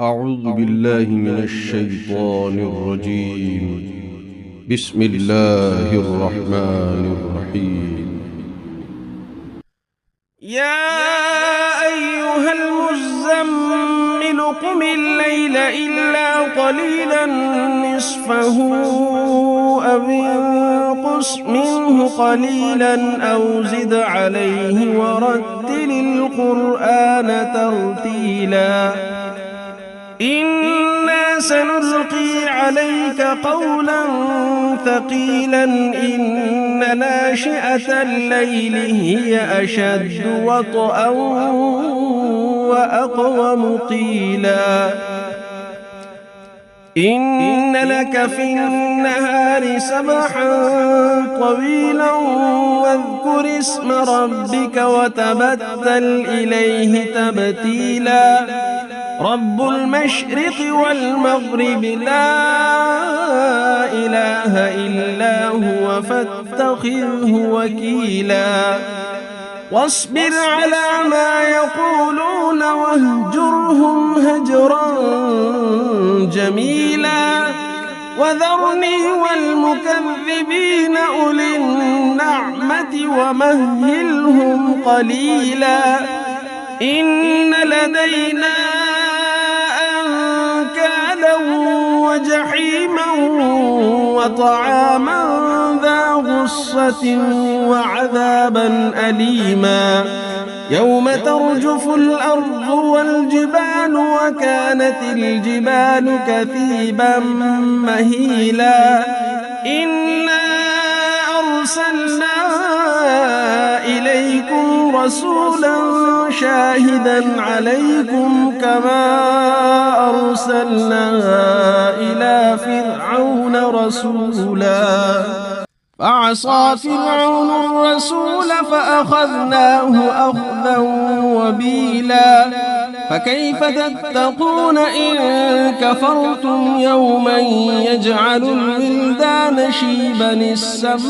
أعوذ بالله من الشيطان الرجيم. بسم الله الرحمن الرحيم. يا أيها المزمل قم الليل إلا قليلا نصفه أو انقص منه قليلا أو زد عليه ورتل القرآن ترتيلا إنا سنلقي عليك قولا ثقيلا إن ناشئة الليل هي أشد وطئا وأقوم قيلا إن لك في النهار سبحا طويلا واذكر اسم ربك وتبتل إليه تبتيلا رب المشرق والمغرب لا إله إلا هو فاتخذه وكيلا واصبر على ما يقولون واهجرهم هجرا جميلا وذرني والمكذبين أولي النعمة ومهلهم قليلا إن لدينا أنكالا وجحيما وطعاما ذا غصة وعذابا أليما يوم ترجف الأرض والجبال وكانت الجبال كثيبا مهيلا إنا أرسلنا إليكم رسولا شاهدا عليكم كما أرسلنا إلى فرعون رسولا فعصى فرعون الرسول فأخذناه أخذا وبيلا فكيف تتقون إن كفرتم يوما يجعل الولدان شيبا السماء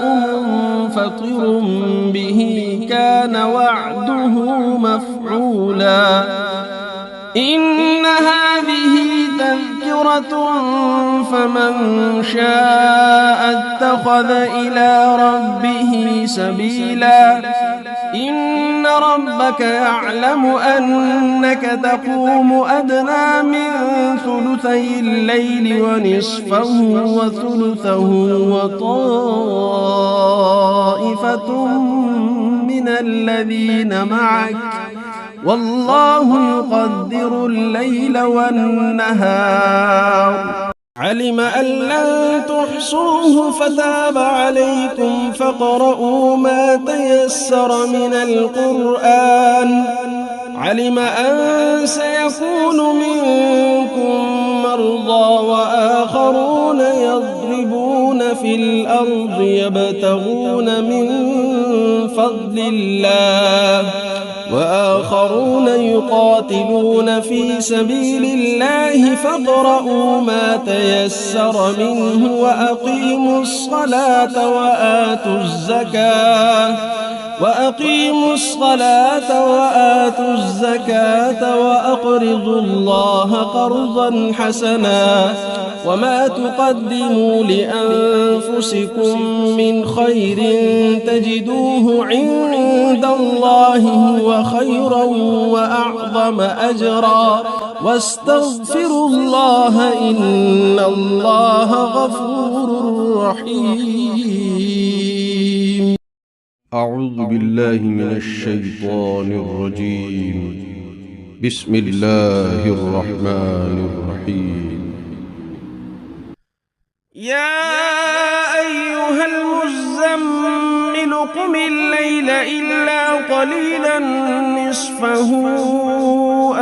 منفطر به كان وعده مفعولا إن هذه تذكرة فمن شاء اتخذ إلى ربه سبيلا إن ربك يعلم أنك تقوم أدنى من ثلثي الليل ونصفه وثلثه وطائفة من الذين معك والله يقدر الليل والنهار علم أن لن تحصوه فتاب عليكم فاقرؤوا ما تيسر من القرآن علم أن سيكون منكم مرضى وآخرون يضربون في الأرض يبتغون من فضل الله وآخرون يقاتلون في سبيل الله فاقرؤوا ما تيسر منه وأقيموا الصلاة وآتوا الزكاة وأقرضوا الله قرضا حسنا وما تقدموا لأنفسكم من خير تجدوه عند الله هو خيرا وأعظم أجرا واستغفروا الله إن الله غفور رحيم. أعوذ بالله من الشيطان الرجيم. بسم الله الرحمن الرحيم. يا أيها المزمل قم الليل إلا قليلا نصفه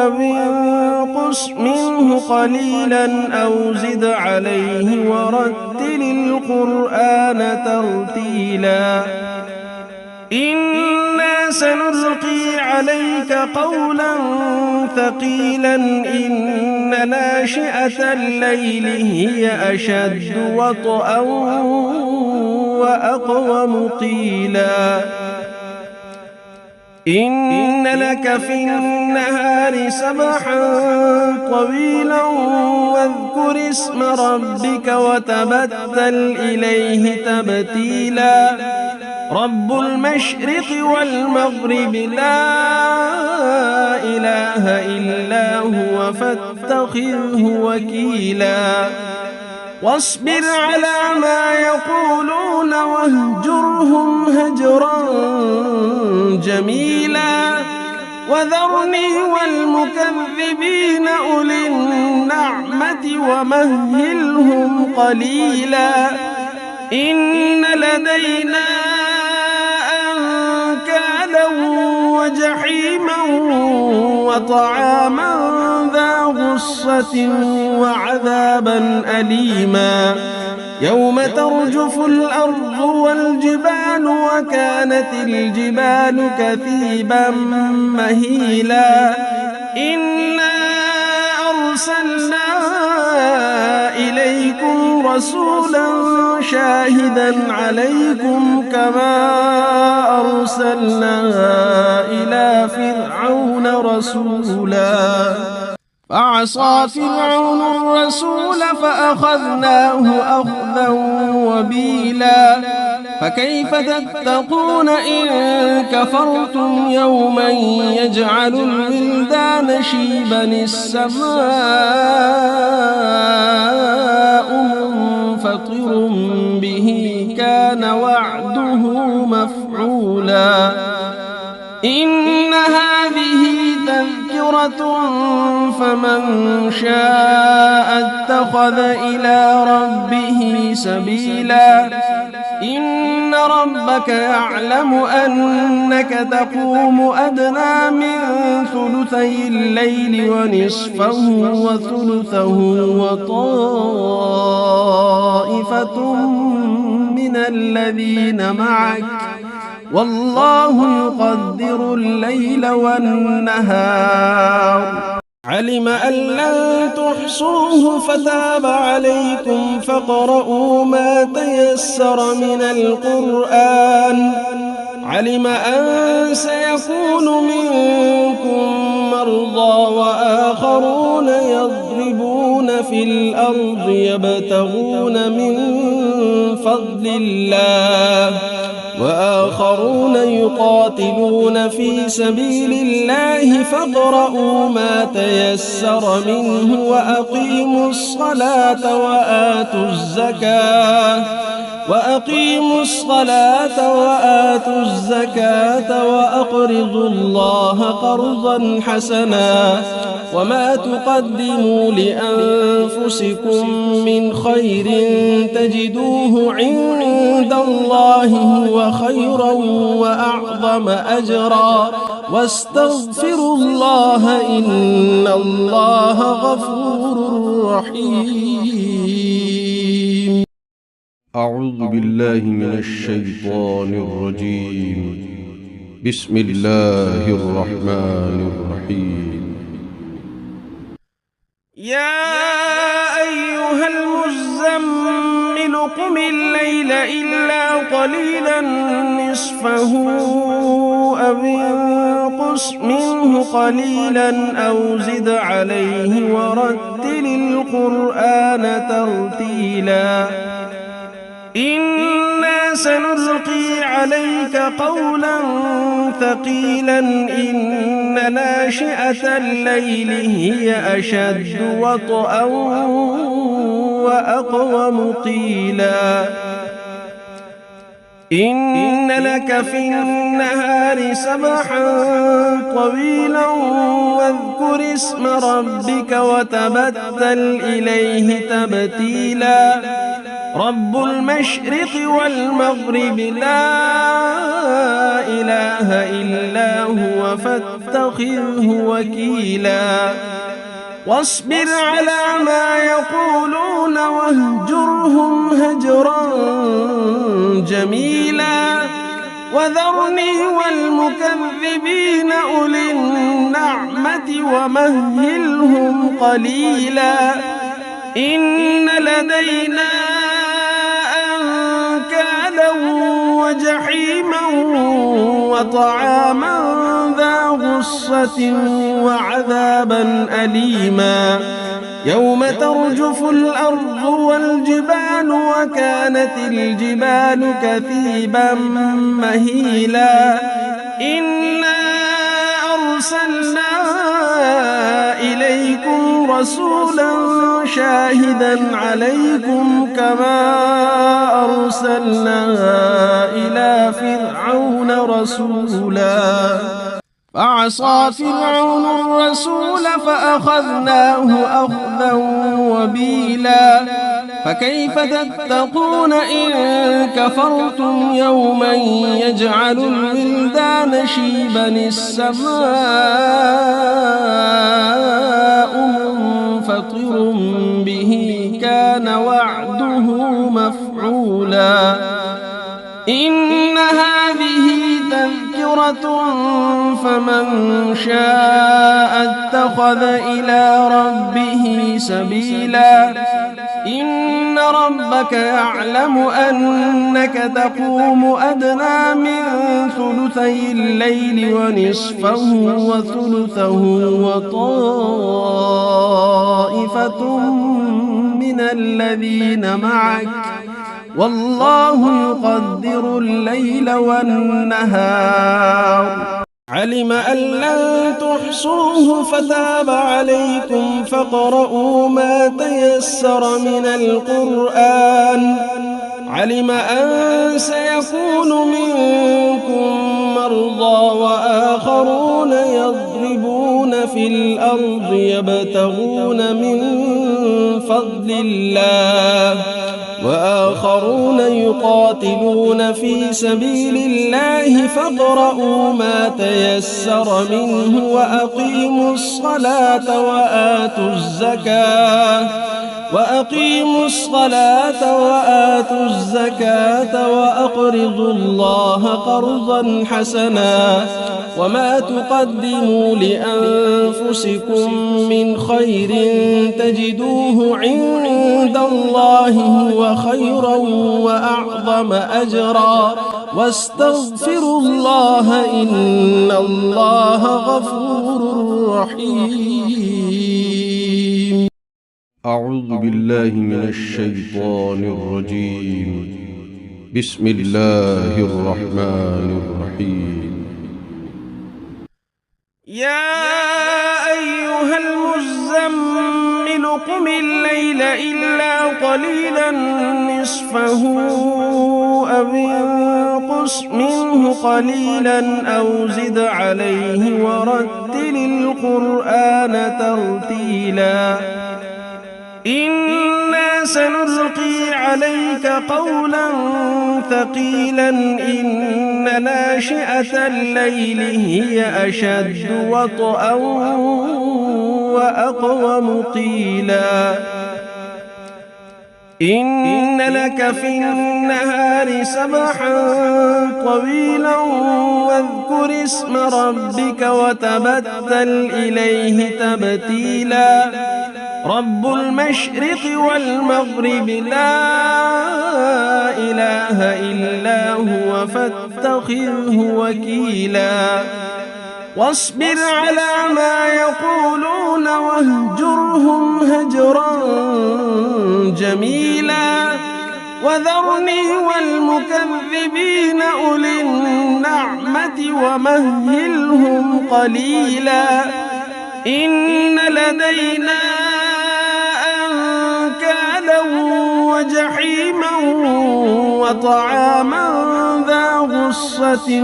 أو انقص منه قليلا أو زد عليه ورتل القرآن ترتيلا إنا سنلقي عليك قولا ثقيلا إن ناشئة الليل هي أشد وطئا وأقوم قيلا إن لك في النهار سبحا طويلا واذكر اسم ربك وتبتل إليه تبتيلا رب المشرق والمغرب لا إله إلا هو فاتخذه وكيلا واصبر على ما يقولون واهجرهم هجرا جميلا وذرني والمكذبين أولي النعمة ومهلهم قليلا إن لدينا أنكالا وجحيما وطعاما ذا غصة وعذابا أليما يوم ترجف الأرض والجبال وكانت الجبال كثيبا مهيلا إنا أرسلنا إليكم رسولا شاهدا عليكم كما أرسلنا إلى فرعون رسولا فعصى فرعون الرسول فأخذناه أخذا وبيلا فكيف تتقون إن كفرتم يوما يجعل الولدان شيبا السماء منفطر به كان وعده مفعولا إن هذه تذكرة فمن شاء اتخذ إلى ربه سبيلا إن ربك يعلم أنك تقوم أدنى من ثلثي الليل ونصفه وثلثه وطائفة من الذين معك والله يقدر الليل والنهار علم أن لن تحصوه فتاب عليكم فاقرؤوا ما تيسر من القرآن علم أن سيكون منكم مرضى وآخرون يضربون في الأرض يبتغون من فضل الله وآخرون يقاتلون في سبيل الله فاقرؤوا ما تيسر منه وأقيموا الصلاة وآتوا الزكاة وأقرضوا الله قرضا حسنا وما تقدموا لأنفسكم من خير تجدوه عند الله هو خيرا وأعظم أجرا واستغفروا الله إن الله غفور رحيم. أعوذ بالله من الشيطان الرجيم. بسم الله الرحمن الرحيم. يا أيها المزمل قم الليل إلا قليلا نصفه أو انقص منه قليلا أو زد عليه ورتل القرآن ترتيلا إنا سنلقي عليك قولا ثقيلا إن ناشئة الليل هي أشد وطئا وأقوم قيلا إن لك في النهار سبحا طويلا واذكر اسم ربك وتبتل إليه تبتيلا رب المشرق والمغرب لا إله إلا هو فاتخذه وكيلا واصبر على ما يقولون واهجرهم هجرا جميلا وذرني والمكذبين أولي النعمة ومهلهم قليلا إن لدينا أنكالا وجحيما وطعاما ذا غصة وعذابا أليما يوم ترجف الأرض والجبال وكانت الجبال كثيبا مهيلا إنا أرسلنا إليكم رسولا شاهدا عليكم كما أرسلنا إلى فرعون رسولا فعصى فرعون الرسول فأخذناه أخذا وبيلا فكيف تتقون إن كفرتم يوما يجعل الولدان شيبا السماء منفطر به كان وعده مفعولا إن هذه تذكرة فمن شاء اتخذ إلى ربه سبيلا إن ربك يعلم أنك تقوم أدنى من ثلثي الليل ونصفه وثلثه وطائفة من الذين معك والله يقدر الليل والنهار علم أن لن تحصوه فتاب عليكم فاقرؤوا ما تيسر من القرآن علم أن سيكون منكم مرضى وآخرون يضربون في الأرض يبتغون من فضل الله وآخرون يقاتلون في سبيل الله فاقرؤوا ما تيسر منه وأقيموا الصلاة وآتوا الزكاة وأقرضوا الله قرضا حسنا وما تقدموا لأنفسكم من خير تجدوه عند الله هو خيرا وأعظم أجرا واستغفروا الله إن الله غفور رحيم. أعوذ بالله من الشيطان الرجيم. بسم الله الرحمن الرحيم. يا أيها المزمل قم الليل إلا قليلا نصفه أو انقص منه قليلا أو زد عليه ورتل القرآن ترتيلا إنا سنلقي عليك قولا ثقيلا إن ناشئة الليل هي أشد وطئا وأقوم قيلا إن لك في النهار سبحا طويلا واذكر اسم ربك وتبتل إليه تبتيلا رب المشرق والمغرب لا إله إلا هو فاتخذه وكيلا واصبر على ما يقولون واهجرهم هجرا جميلا وذرني والمكذبين أولي النعمة ومهلهم قليلا إن لدينا أنكالا وجحيما وطعاما ذا غصة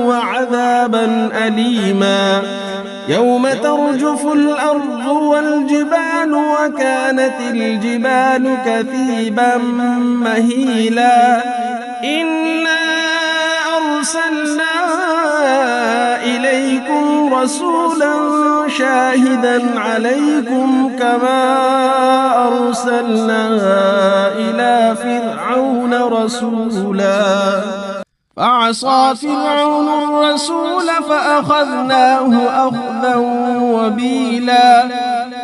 وعذابا أليما يوم ترجف الأرض والجبال وكانت الجبال كثيبا مهيلا إنا أرسلنا إليكم رسولا شاهدا عليكم كما أرسلنا إلى فرعون رسولا فعصى فرعون الرسول فأخذناه أخذا وبيلا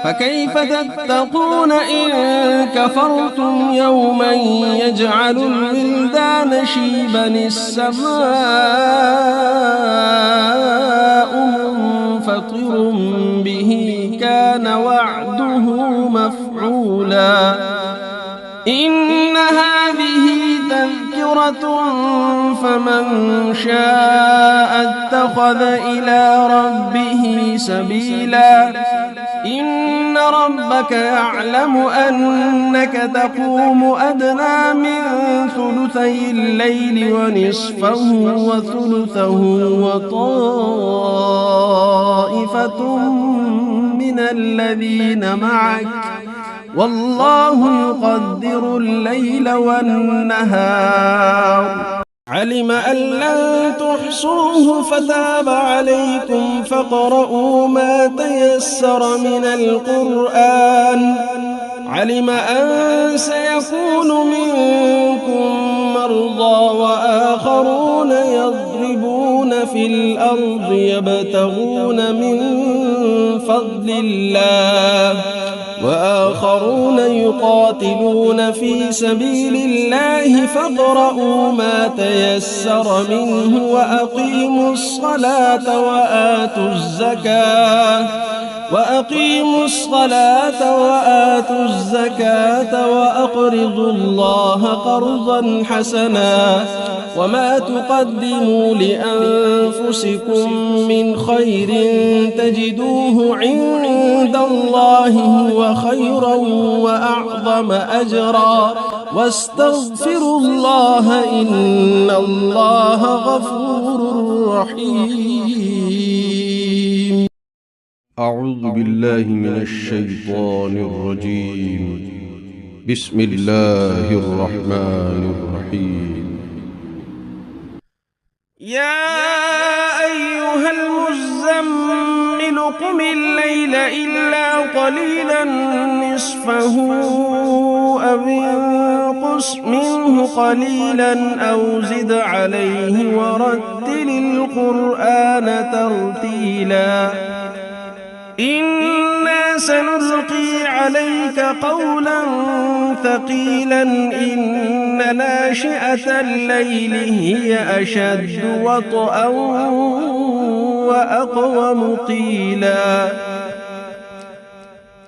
فكيف تتقون إن كفرتم يوما يجعل الولدان شيبا السماء منفطر به كان وعده مفعولا إن هذه تذكرة فمن شاء اتخذ إلى ربه سبيلا إن ربك يعلم أنك تقوم أدنى من ثلثي الليل ونصفه وثلثه وطائفة من الذين معك والله يقدر الليل والنهار علم أن لن تحصوه فتاب عليكم فاقرؤوا ما تيسر من القرآن علم أن سيكون منكم مرضى وآخرون يضربون في الأرض يبتغون من فضل الله وآخرون يقاتلون في سبيل الله فاقرؤوا ما تيسر منه وأقيموا الصلاة وآتوا الزكاة وأقرضوا الله قرضا حسنا وما تقدموا لأنفسكم من خير تجدوه عند الله هو خيرا وأعظم أجرا واستغفروا الله إن الله غفور رحيم. أعوذ بالله من الشيطان الرجيم. بسم الله الرحمن الرحيم. يا أيها المزمل قم الليل إلا قليلا نصفه أو انقص منه قليلا أو زد عليه ورتل القرآن ترتيلا إنا سنلقي عليك قولا ثقيلا إن ناشئة الليل هي أشد وطئا وأقوم قيلا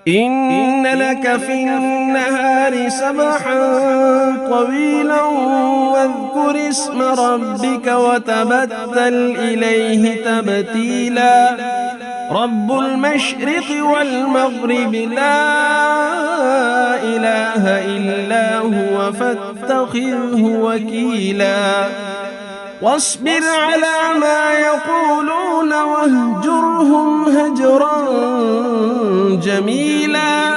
إن لك في النهار سبحا طويلا واذكر اسم ربك وتبتل إليه تبتيلا رب المشرق والمغرب لا إله إلا هو فاتخذه وكيلا واصبر على ما يقولون واهجرهم هجرا جميلا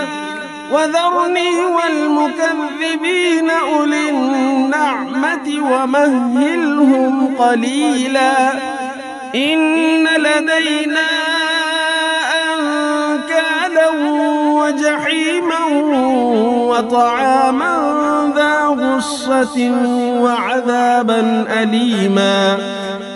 وذرني والمكذبين أولي النعمة ومهلهم قليلا إن لدينا أنكالا وجحيما وطعاما ذا غصة وعذابا أليما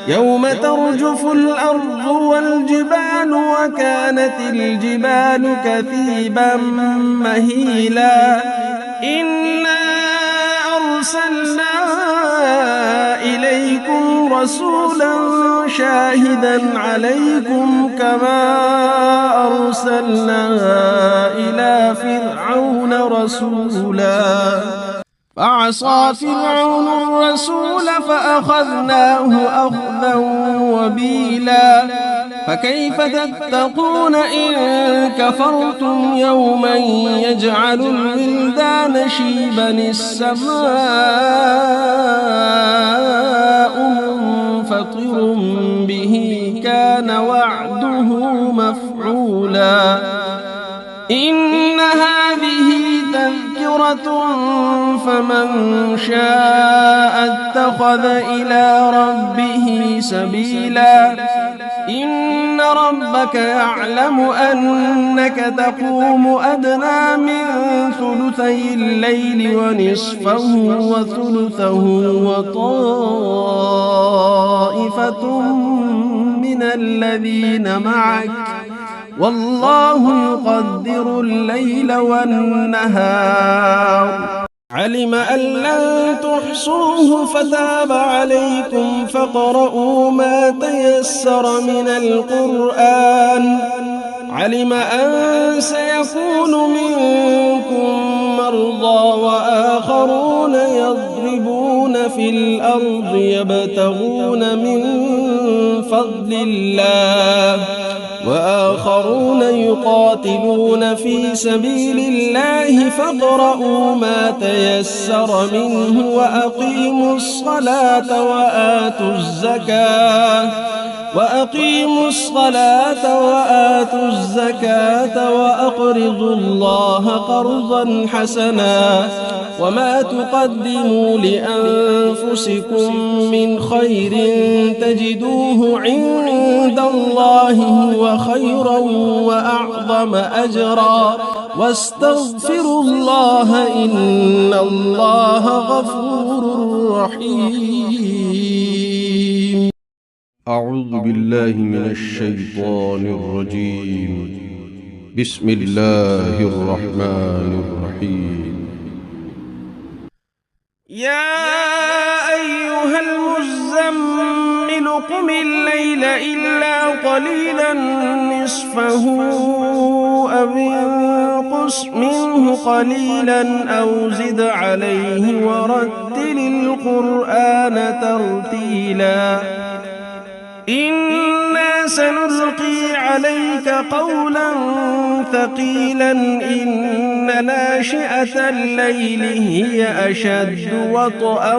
يوم ترجف الأرض والجبال وكانت الجبال كثيبا مهيلا إنا أرسلنا إليكم رسولا شاهدا عليكم كما أرسلنا إلى فرعون رسولا فعصى فرعون الرسول فأخذناه أخذا وبيلا فكيف تتقون إن كفرتم يوما يجعل الولدان شيبا السماء منفطر به كان وعده مفعولا إن هذه تذكرة فمن شاء اتخذ إلى ربه سبيلا إن ربك يعلم أنك تقوم أدنى من ثلثي الليل ونصفه وثلثه وطائفة من الذين معك والله يقدر الليل والنهار. علم أن لن تحصوه فتاب عليكم فاقرؤوا ما تيسر من القرآن. علم أن سيكون منكم مرضى وآخرون يضربون في الأرض يبتغون من فضل الله وآخرون يقاتلون في سبيل الله فاقرؤوا ما تيسر منه وأقيموا الصلاة وآتوا الزكاة وأقرضوا الله قرضا حسنا وما تقدموا لأنفسكم من خير تجدوه عند الله هو خيرا وأعظم أجرا واستغفروا الله إن الله غفور رحيم. أعوذ بالله من الشيطان الرجيم. بسم الله الرحمن الرحيم. يا أيها المزمل قم الليل إلا قليلا نصفه أو انقص منه قليلا أو زد عليه ورتل القرآن ترتيلا. إنا سنلقي عليك قولا ثقيلا إن ناشئة الليل هي أشد وطئا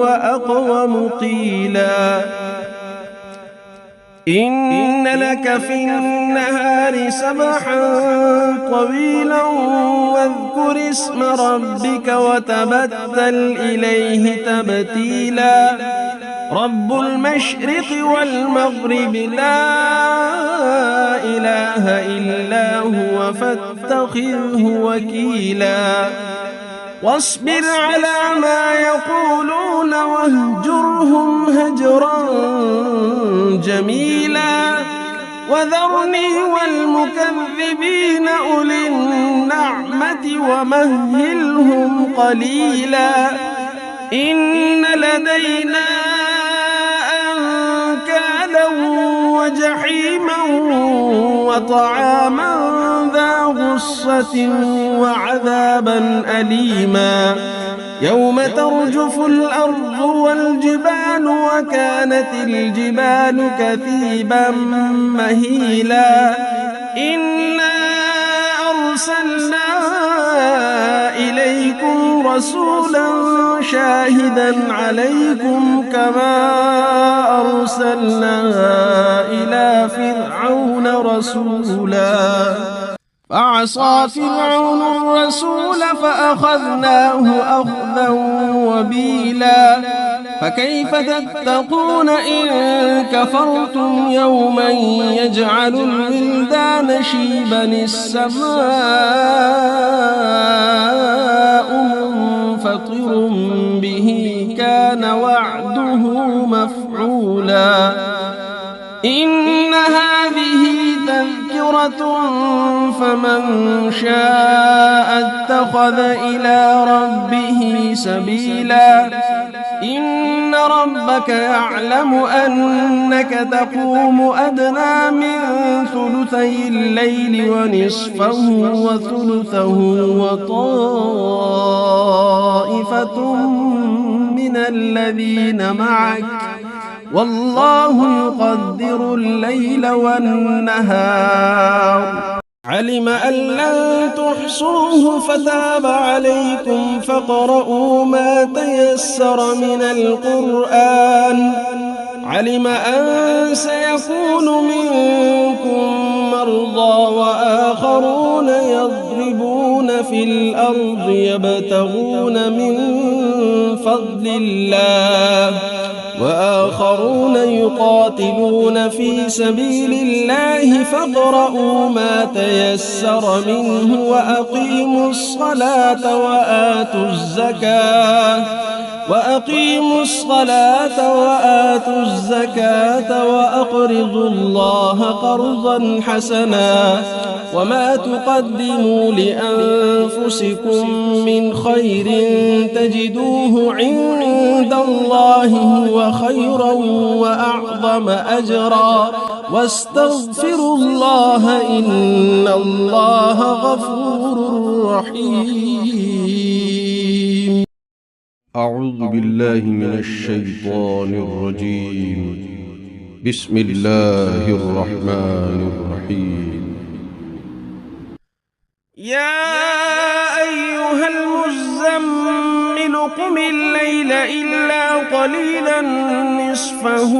وأقوم قيلا. إن لك في النهار سبحا طويلا واذكر اسم ربك وتبتل إليه تبتيلا. رب المشرق والمغرب لا إله إلا هو فاتخذه وكيلا. واصبر على ما يقولون واهجرهم هجرا جميلا. وذرني والمكذبين أولي النعمة ومهلهم قليلا. إن لدينا أنكالا وجحيما وطعاما ذا غصة وعذابا أليما. يوم ترجف الأرض والجبال وكانت الجبال كثيبا مهيلا. إنا أرسلنا إليكم رسولا شاهدا عليكم كما أرسلنا إلى فرعون رسولا. فعصى فرعون الرسول فأخذناه أخذا وبيلا. فكيف تتقون إن كفرتم يوما يجعل الولدان شيبا السماء منفطر به كان وعده مفعولا. إن هذه تذكرة فمن شاء اتخذ إلى ربه سبيلا. إن ربك يعلم أنك تقوم أدنى من ثلثي الليل ونصفه وثلثه وطائفة من الذين معك والله يقدر الليل والنهار. علم أن لن تحصوه فتاب عليكم فاقرؤوا ما تيسر من القرآن. علم أن سيكون منكم مرضى وآخرون يضربون في الأرض يبتغون من فضل الله وآخرون يقاتلون في سبيل الله فاقرؤوا ما تيسر منه وأقيموا الصلاة وأقيموا الصلاة وآتوا الزكاة وأقرضوا الله قرضا حسنا وما تقدموا لأنفسكم من خير تجدوه عند الله هو خيرا وأعظم أجرا واستغفروا الله إن الله غفور رحيم. أعوذ بالله من الشيطان الرجيم. بسم الله الرحمن الرحيم. يا أيها المزمل قم الليل إلا قليلا نصفه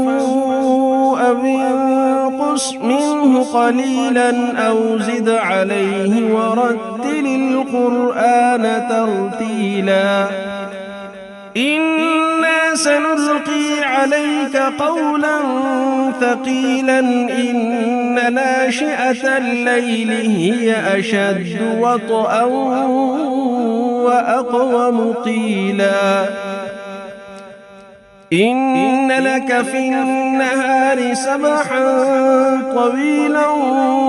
أو انقص منه قليلا أو زد عليه ورتل القرآن ترتيلا إنا سنلقي عليك قولا ثقيلا إن ناشئة الليل هي أشد وطئا وأقوم قيلا إن لك في النهار سبحا طويلا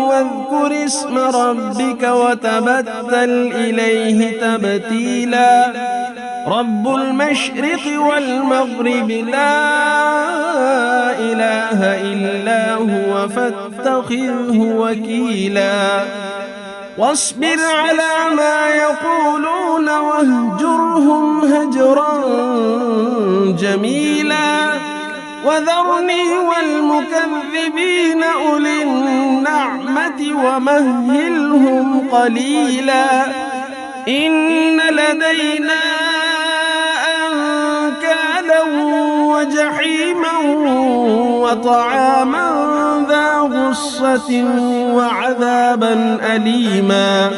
واذكر اسم ربك وتبتل إليه تبتيلا رب المشرق والمغرب لا إله إلا هو فاتخذه وكيلا واصبر على ما يقولون واهجرهم هجرا جميلا وذرني والمكذبين أولي النعمة ومهلهم قليلا إن لدينا أنكالا وجحيما وطعاما ذا غصة وعذابا أليما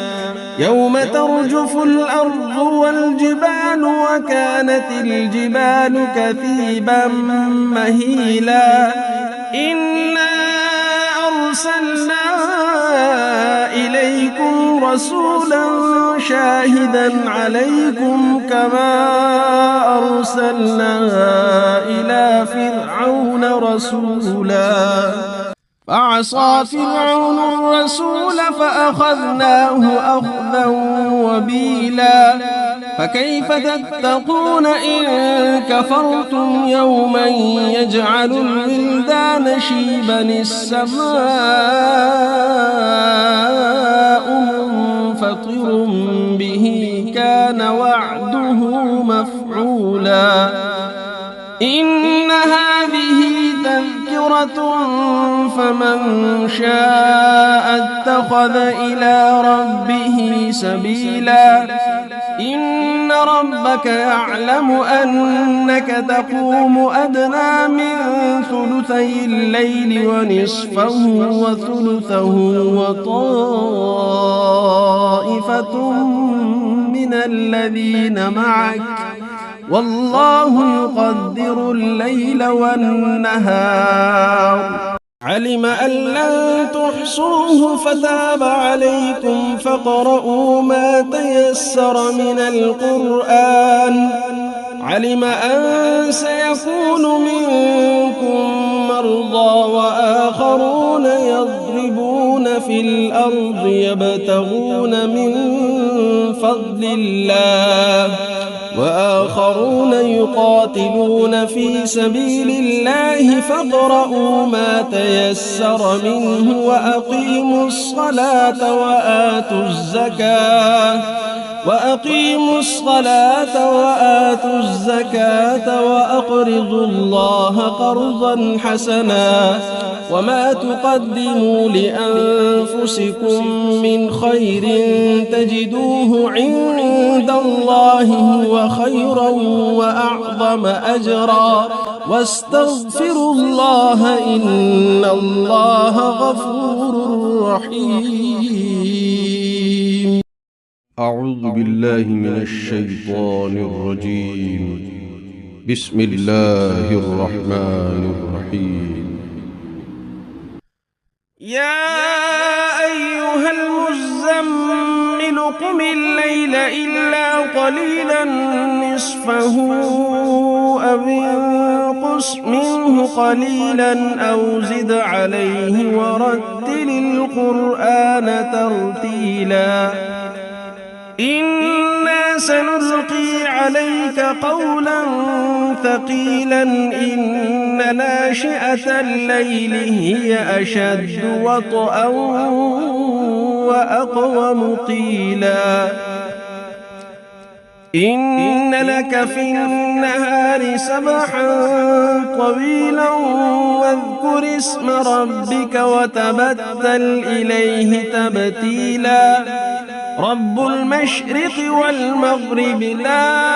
يوم ترجف الأرض والجبال وكانت الجبال كثيبا مهيلا إنا أرسلنا إليكم رسولا شاهدا عليكم كما أرسلنا إلى فرعون رسولا فعصى فرعون الرسول فأخذناه أخذا وبيلا فكيف تتقون إن كفرتم يوما يجعل الولدان شيبا السماء منفطر به كان وعده مفعولا إن هذه تذكرة فمن شاء اتخذ إلى ربه سبيلا إن ربك يعلم أنك تقوم أدنى من ثلثي الليل ونصفه وثلثه وطائفة من الذين معك والله يقدر الليل والنهار علم أن لن تحصوه فتاب عليكم فاقرؤوا ما تيسر من القرآن علم أن سيكون منكم مرضى وآخرون يضربون في الأرض يبتغون من فضل الله وآخرون يقاتلون في سبيل الله فاقرؤوا ما تيسر منه وأقيموا الصلاة وآتوا الزكاة وأقرضوا الله قرضا حسنا وما تقدموا لأنفسكم من خير تجدوه عند الله هو خيرا وأعظم أجرا واستغفروا الله إن الله غفور رحيم. أعوذ بالله من الشيطان الرجيم. بسم الله الرحمن الرحيم. يا أيها المزمل قم الليل إلا قليلا نصفه أو انقص منه قليلا أو زد عليه ورتل القرآن ترتيلا إنا سنلقي عليك قولا ثقيلا إن ناشئة الليل هي أشد وطئا وأقوم قيلا إن لك في النهار سبحا طويلا واذكر اسم ربك وتبتل إليه تبتيلا رب المشرق والمغرب لا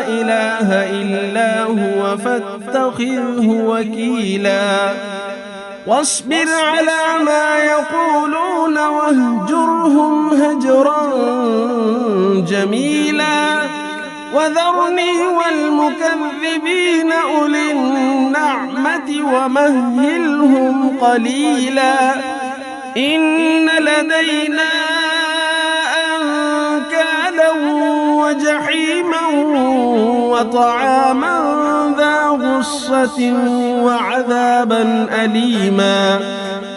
إله إلا هو فاتخذه وكيلا واصبر على ما يقولون واهجرهم هجرا جميلا وذرني والمكذبين أولي النعمة ومهلهم قليلا إن لدينا أنكالا وجحيما وطعاما ذا غصة وعذابا أليما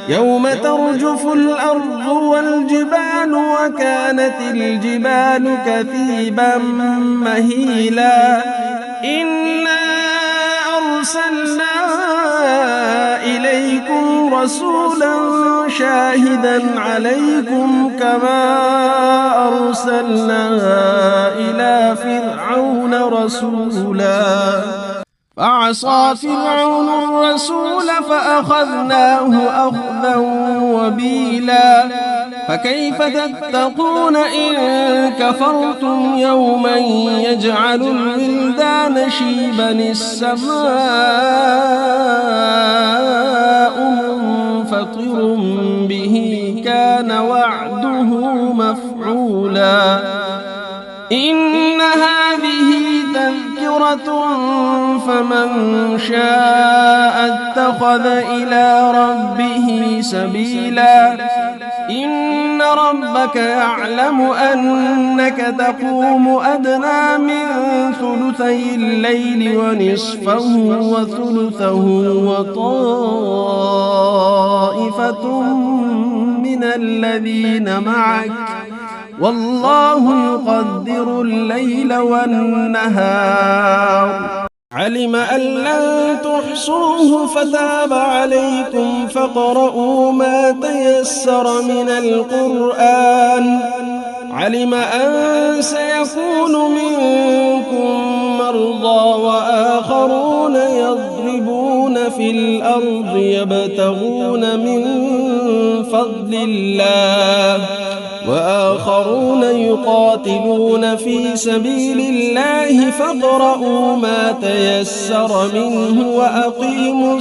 يوم ترجف الأرض والجبال وكانت الجبال كثيبا مهيلا إنا أرسلنا إليكم رسولا شاهدا عليكم كما أرسلنا إلى فرعون رسولا فعصى فرعون الرسول فأخذناه أخذا وبيلا فكيف تتقون إن كفرتم يوما يجعل الولدان شيبا السماء منفطر به كان وعده مفعولا إن هذه تذكرة فمن شاء اتخذ إلى ربه سبيلا إن ربك يعلم أنك تقوم أدنى من ثلثي الليل ونصفه وثلثه وطائفة من الذين معك والله يقدر الليل والنهار علم أن لن تحصوه فتاب عليكم فاقرؤوا ما تيسر من القرآن علم أن سيكون منكم مرضى وآخرون يضربون في الأرض يبتغون من فضل الله وآخرون يقاتلون في سبيل الله فاقرؤوا ما تيسر منه وأقيموا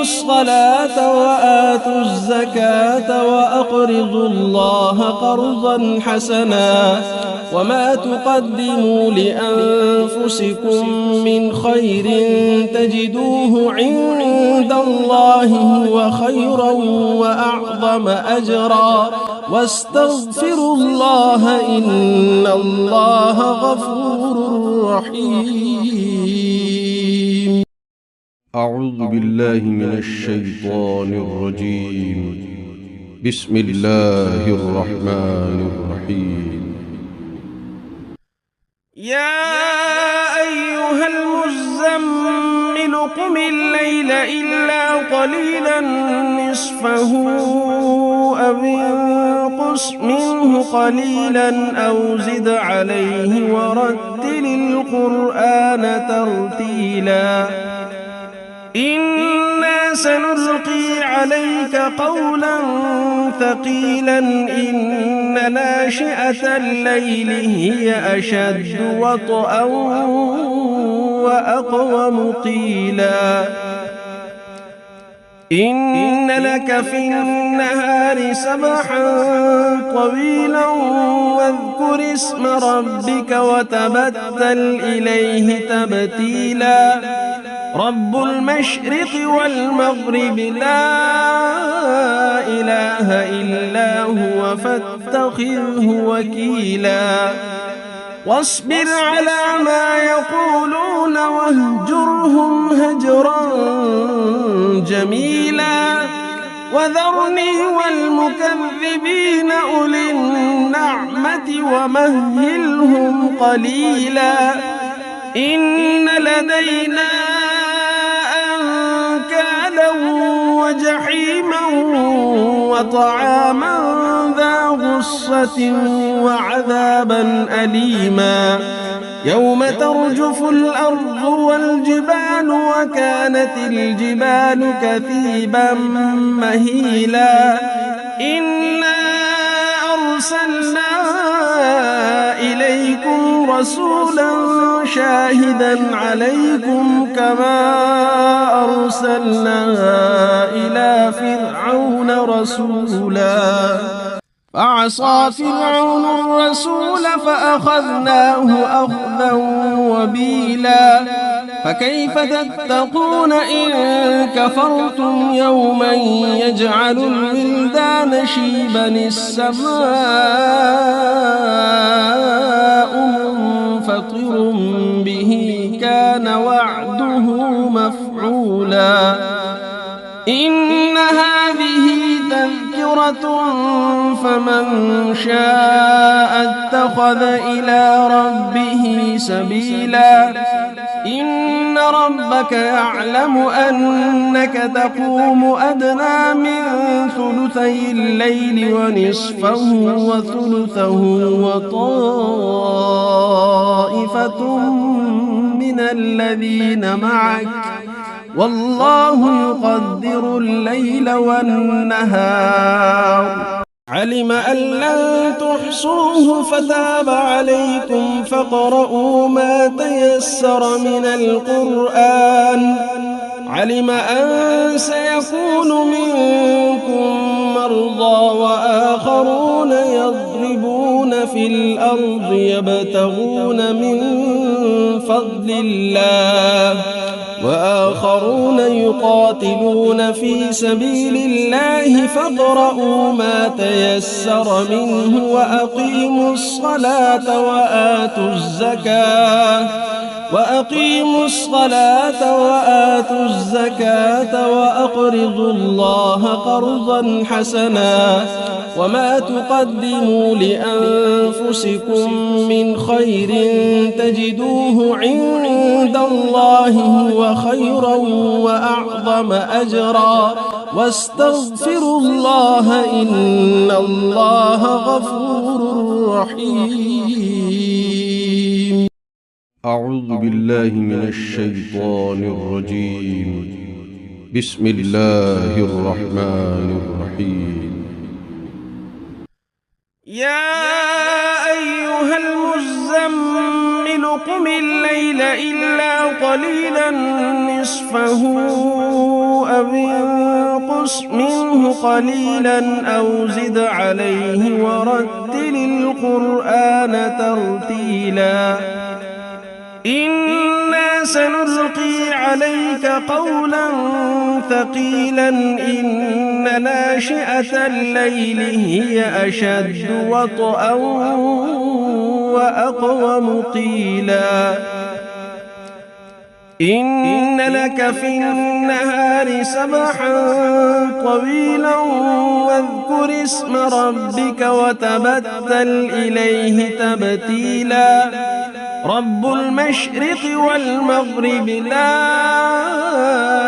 الصلاة وآتوا الزكاة وأقرضوا الله قرضا حسنا وما تقدموا لأنفسكم من خير تجدوه عند الله هو خيرا وأعظم أجرا واستغفروا الله إن الله غفور رحيم. أعوذ بالله من الشيطان الرجيم. بسم الله الرحمن الرحيم. يا أيها المزمل قم الليل إلا قليلا نصفه أو انقص منه قليلا أو زد عليه ورتل القرآن ترتيلا إنا سنلقي عليك قولا ثقيلا إن ناشئة الليل هي أشد وطئا وأقوم قيلا إن لك في النهار سبحا طويلا واذكر اسم ربك وتبتل إليه تبتيلا رب المشرق والمغرب لا إله إلا هو فاتخذه وكيلا واصبر على ما يقولون واهجرهم هجرا جميلا وذرني والمكذبين أولي النعمة ومهلهم قليلا إن لدينا أنكالا وجحيما وطعاما ذا غصة وعذابا أليما يوم ترجف الأرض والجبال وكانت الجبال كثيبا مهيلا إنا أرسلنا إليكم رسولا شاهدا عليكم كما أرسلنا إلى فرعون رسولا فعصى فرعون الرسول فأخذناه أخذا وبيلا فكيف تتقون إن كفرتم يوما يجعل الولدان شيبا السماء منفطر به كان وعده مفعولا إن هذه تذكرة فمن شاء اتخذ إلى ربه سبيلا إن ربك يعلم أنك تقوم أدنى من ثلثي الليل ونصفه وثلثه وطائفة من الذين معك والله يقدر الليل والنهار علم أن لن تحصوه فتاب عليكم فاقرؤوا ما تيسر من القرآن علم أن سيكون منكم مرضى وآخرون يضربون في الأرض يبتغون من فضل الله وآخرون يقاتلون في سبيل الله فاقرؤوا ما تيسر منه وأقيموا الصلاة وآتوا الزكاة وأقرضوا الله قرضا حسنا وما تقدموا لأنفسكم من خير تجدوه عند الله هو خيرا وأعظم أجرا واستغفروا الله إن الله غفور رحيم. أعوذ بالله من الشيطان الرجيم. بسم الله الرحمن الرحيم. يا أيها المزمل قم الليل إلا قليلا نصفه أو انقص منه قليلا أو زد عليه ورتل القرآن ترتيلا إنا سنلقي عليك قولا ثقيلا إن ناشئة الليل هي أشد وطئا وأقوم قيلا إن لك في النهار سبحا طويلا واذكر اسم ربك وتبتل إليه تبتيلا رب المشرق والمغرب لا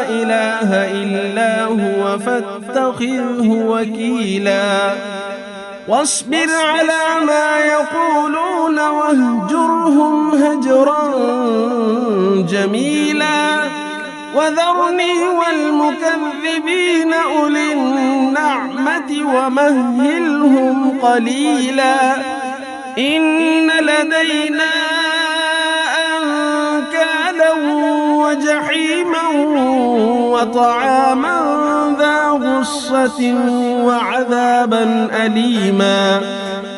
إله إلا هو فاتخذه وكيلا واصبر على ما يقولون واهجرهم هجرا جميلا وذرني والمكذبين أولي النعمة ومهلهم قليلا إن لدينا أنكالا وجحيما وطعاما ذا غصة وعذابا أليما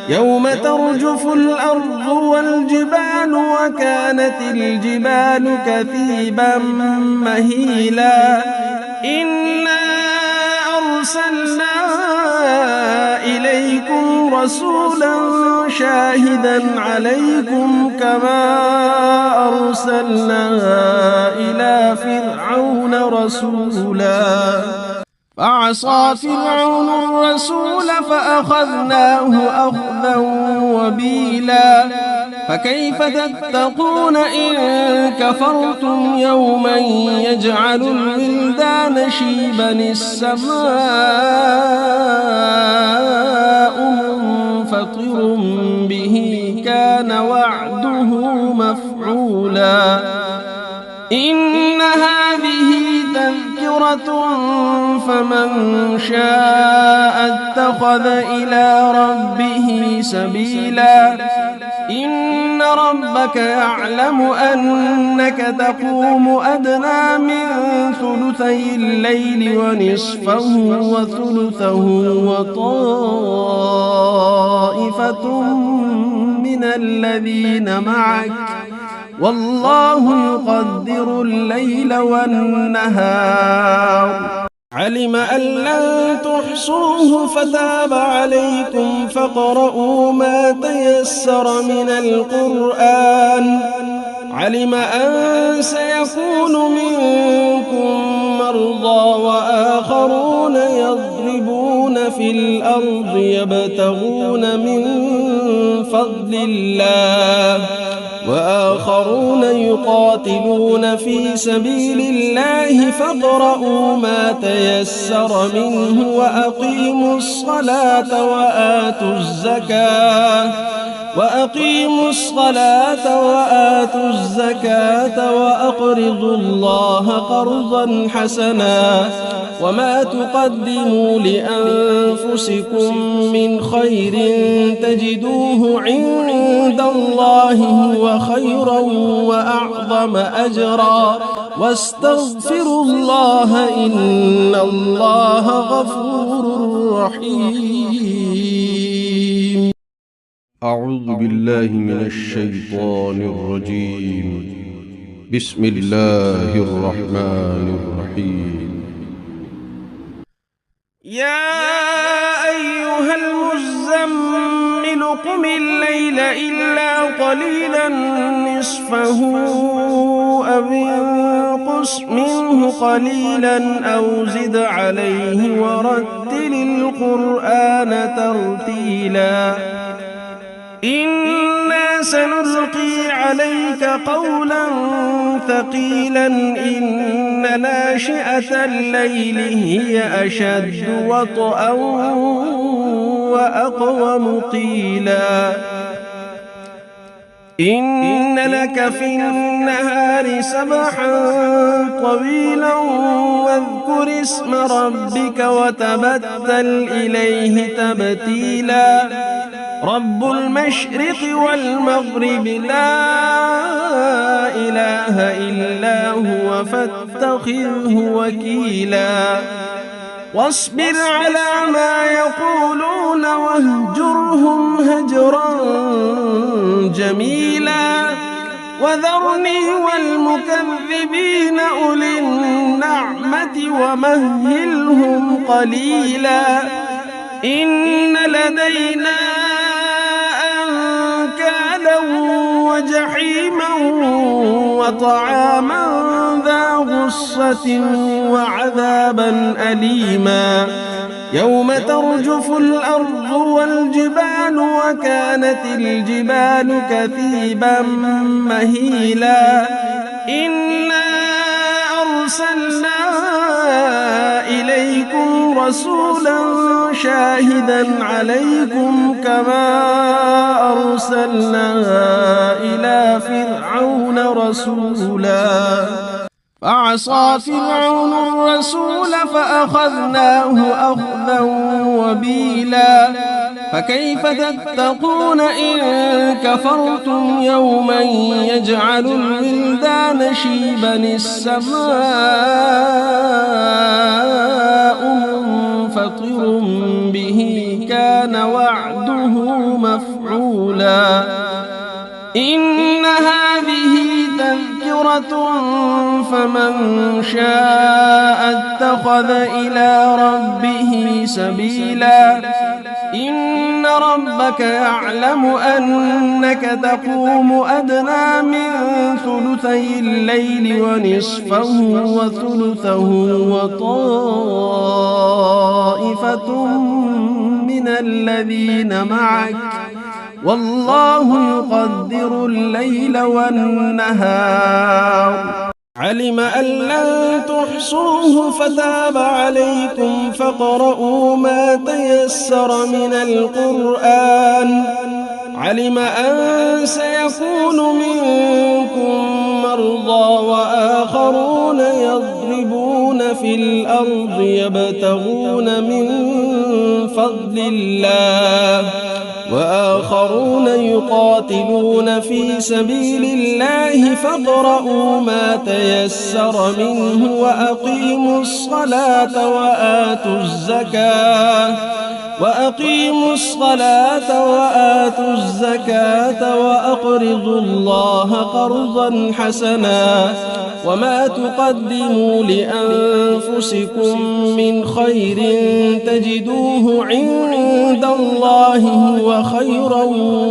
يوم ترجف الأرض والجبال وكانت الجبال كثيبا مهيلا إنا أرسلنا إليكم رسولا شاهدا عليكم كما أرسلنا إلى فرعون رسولا فعصى فرعون الرسول فأخذناه أخذا وبيلا فكيف تتقون إن كفرتم يوما يجعل الولدان شيبا السماء منفطر به كان وعده مفعولا إن هذه تذكرة فمن شاء اتخذ إلى ربه سبيلا إن ربك يعلم أنك تقوم أدنى من ثلثي الليل ونصفه وثلثه وطائفة من الذين معك والله يقدر الليل والنهار علم أن لن تحصوه فتاب عليكم فاقرؤوا ما تيسر من القرآن علم أن سيكون منكم مرضى وآخرون يضربون في الأرض يبتغون من فضل الله وآخرون يقاتلون في سبيل الله فاقرؤوا ما تيسر منه وأقيموا الصلاة وآتوا الزكاة وأقرضوا الله قرضا حسنا وما تقدموا لأنفسكم من خير تجدوه عند الله هو خيرا وأعظم أجرا واستغفروا الله إن الله غفور رحيم. أعوذ بالله من الشيطان الرجيم. بسم الله الرحمن الرحيم. يا أيها المزمل قم الليل إلا قليلا نصفه أو انقص منه قليلا أو زد عليه ورتل القرآن ترتيلا إنا سنلقي عليك قولا ثقيلا إن ناشئة الليل هي أشد وطئا وأقوم قيلا إن لك في النهار سبحا طويلا واذكر اسم ربك وتبتل إليه تبتيلا رب المشرق والمغرب لا إله إلا هو فاتخذه وكيلا واصبر على ما يقولون واهجرهم هجرا جميلا وذرني والمكذبين أولي النعمة ومهلهم قليلا إن لدينا أنكالا وجحيما وطعاما ذا غصة وعذابا أليما يوم ترجف الأرض والجبال وكانت الجبال كثيبا مهيلا إنا أرسلنا إليكم رسولا شاهدا عليكم كما أرسلنا إلى فرعون رسولا فعصى فرعون الرسول فأخذناه أخذا وبيلا فكيف تتقون إن كفرتم يوما يجعل الولدان شيبا السماء منفطر به كان وعده مفعولا اتخذ إلى ربه سبيلا إن ربك يعلم أنك تقوم أدنى من ثلثي الليل ونصفه وثلثه وطائفة من الذين معك والله يقدر الليل والنهار علم أن لن تحصوه فتاب عليكم فاقرؤوا ما تيسر من القرآن علم أن سيكون منكم مرضى وآخرون يضربون في الأرض يبتغون من فضل الله وآخرون يقاتلون في سبيل الله فاقرؤوا ما تيسر منه وأقيموا الصلاة وآتوا الزكاة وأقرضوا الله قرضا حسنا وما تقدموا لأنفسكم من خير تجدوه عند الله هو خيرا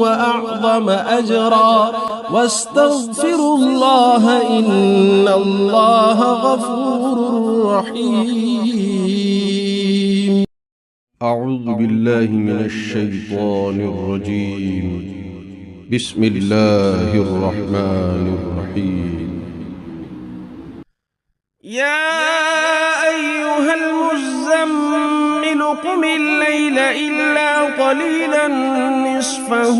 وأعظم أجرا واستغفروا الله إن الله غفور رحيم. أعوذ بالله من الشيطان الرجيم. بسم الله الرحمن الرحيم. يا أيها المزمل قم الليل إلا قليلا نصفه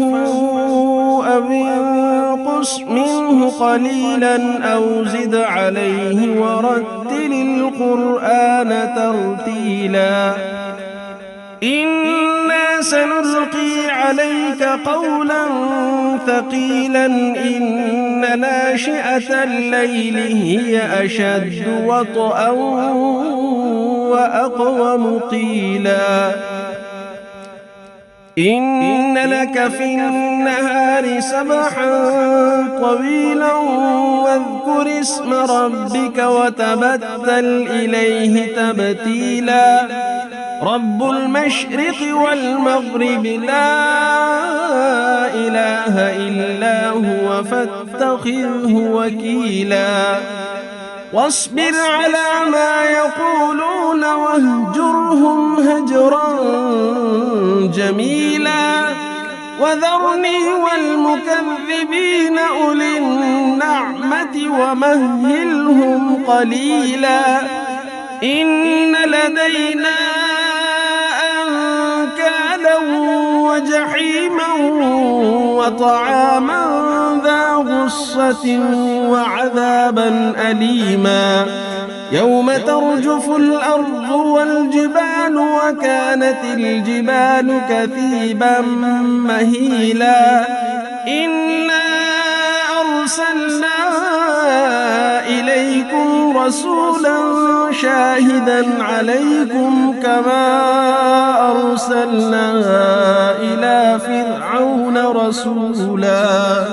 أو انقص منه قليلا أو زد عليه ورتل القرآن ترتيلا إنا سنلقي عليك قولا ثقيلا إن ناشئة الليل هي أشد وطئا وأقوم قيلا إن لك في النهار سبحا طويلا واذكر اسم ربك وتبتل إليه تبتيلا رب المشرق والمغرب لا إله إلا هو فاتخذه وكيلا واصبر على ما يقولون واهجرهم هجرا جميلا وذرني والمكذبين أولي النعمة ومهلهم قليلا إن لدينا أنكالا وجحيما وطعاما ذا غصة وعذابا أليما يوم ترجف الأرض والجبال وكانت الجبال كثيبا مهيلا إنا أرسلنا إليكم رسولا شاهدا عليكم كما أرسلنا إلى فرعون رسولا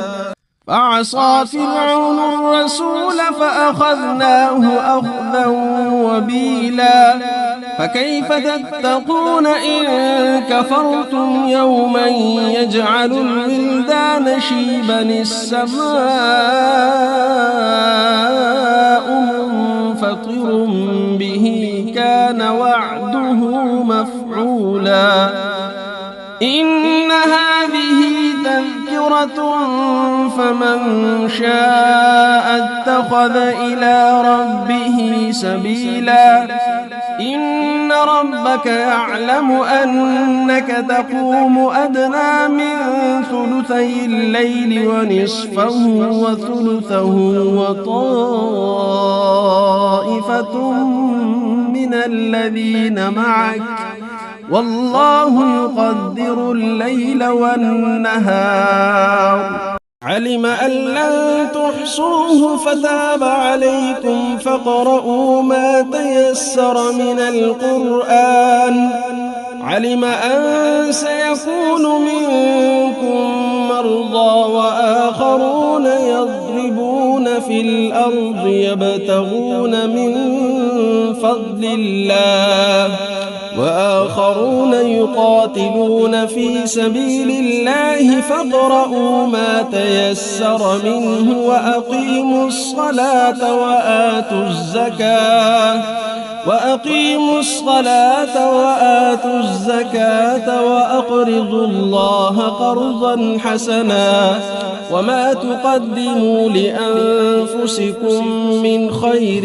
فعصى فرعون الرسول فأخذناه أخذا وبيلا فكيف تتقون إن كفرتم يوما يجعل الولدان شيبا السماء منفطر به كان وعده مفعولا إن هذه تذكرة فمن شاء اتخذ إلى ربه سبيلا إن ربك يعلم أنك تقوم أدنى من ثلثي الليل ونصفه وثلثه وطائفة من الذين معك والله يقدر الليل والنهار علم أن لن تحصوه فتاب عليكم فاقرؤوا ما تيسر من القرآن علم أن سيكون منكم مرضى وآخرون يضربون في الأرض يبتغون من فضل الله، وآخرون يقاتلون في سبيل الله فاقرؤوا ما تيسر منه وأقيموا الصلاة وآتوا الزكاة وأقرضوا الله قرضا حسنا، وما تقدموا لأنفسكم من خير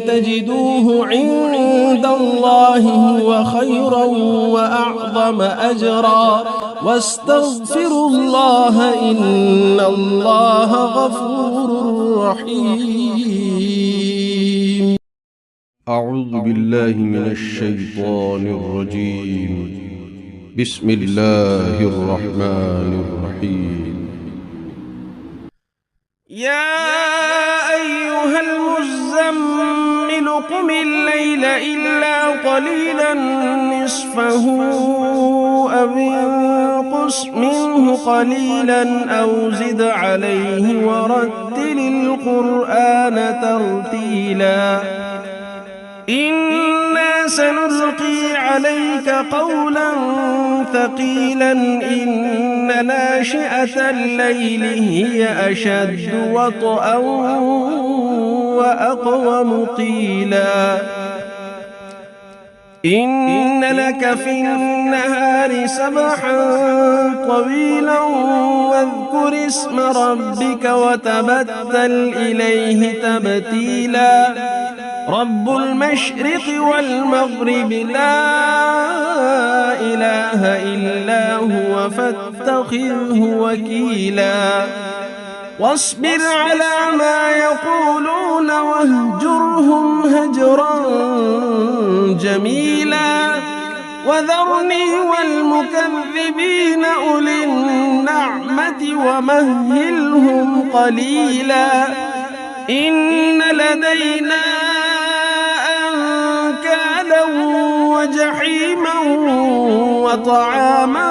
تجدوه عند الله هو خيرا وأعظم أجرا، واستغفروا الله إن الله غفور رحيم. أعوذ بالله من الشيطان الرجيم. بسم الله الرحمن الرحيم. يا أيها المزمل قم الليل إلا قليلا نصفه أو انقص منه قليلا أو زد عليه ورتل القرآن ترتيلا. إنا سنلقي عليك قولا ثقيلا إن ناشئة الليل هي أشد وطئا وأقوم قيلا. إن لك في النهار سبحا طويلا واذكر اسم ربك وتبتل إليه تبتيلا. رب المشرق والمغرب لا إله إلا هو فاتخذه وكيلا. واصبر على ما يقولون واهجرهم هجرا جميلا. وذرني والمكذبين أولي النعمة ومهلهم قليلا. إن لدينا أنكالا وجحيما وطعاما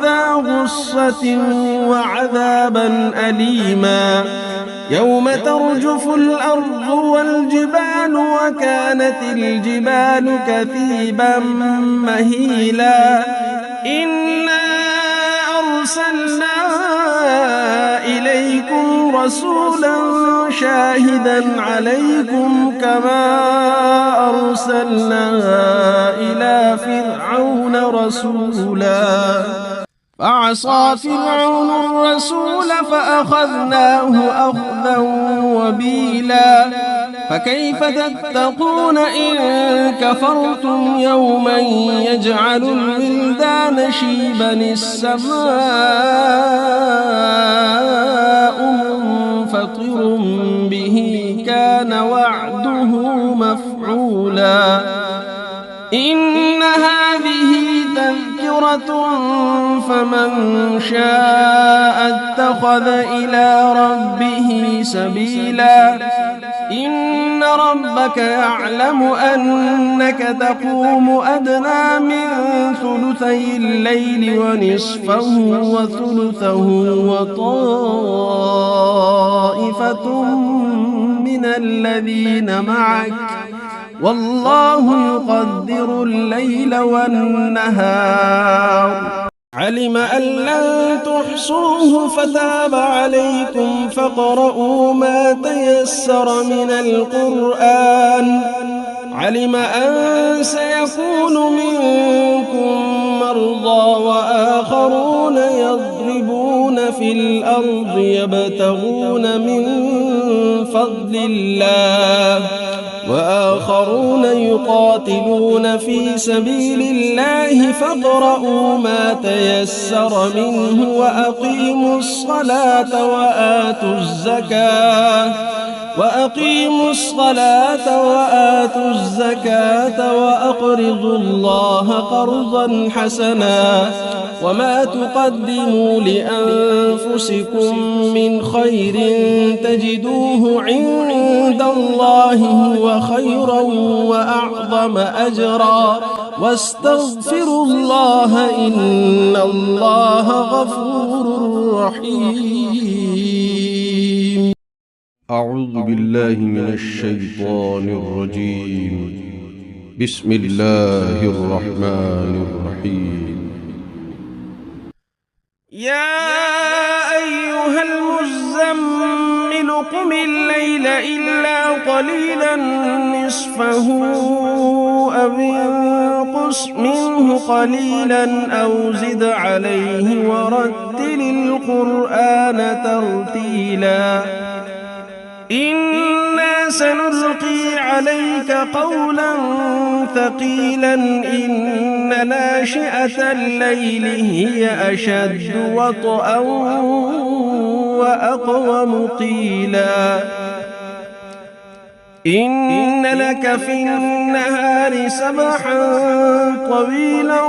ذا غصة وعذابا أليما. يوم ترجف الأرض والجبال وكانت الجبال كثيبا مهيلا. إنا أرسلنا إليكم رسولا شاهدا عليكم كما أرسلنا إلى فرعون رسولا. فعصى فرعون الرسول فأخذناه أخذا وبيلا. فكيف تتقون إن كفرتم يوما يجعل الولدان شيبا السماء منفطر به كان وعده مفعولا. إن هذه تذكرة فمن شاء اتخذ إلى ربه سبيلا. إن ربك يعلم أنك تقوم أدنى من ثلثي الليل ونصفه وثلثه وطائفة من الذين معك والله يقدر الليل والنهار. علم أن لن تحصوه فتاب عليكم فاقرؤوا ما تيسر من القرآن. علم أن سيكون منكم مرضى وآخرون يضربون في الأرض يبتغون من فضل الله، وآخرون يقاتلون في سبيل الله فاقرؤوا ما تيسر منه وأقيموا الصلاة وآتوا الزكاة وأقرضوا الله قرضا حسنا. وما تقدموا لأنفسكم من خير تجدوه عند الله هو خيرا وأعظم أجرا، واستغفروا الله إن الله غفور رحيم. أعوذ بالله من الشيطان الرجيم. بسم الله الرحمن الرحيم. يا أيها المزمل قم الليل إلا قليلا نصفه أو انقص منه قليلا أو زد عليه ورتل القرآن ترتيلا إنا سنلقي عليك قولا ثقيلا إن ناشئة الليل هي أشد وطئا وأقوم قيلا إن لك في النهار سبحا طويلا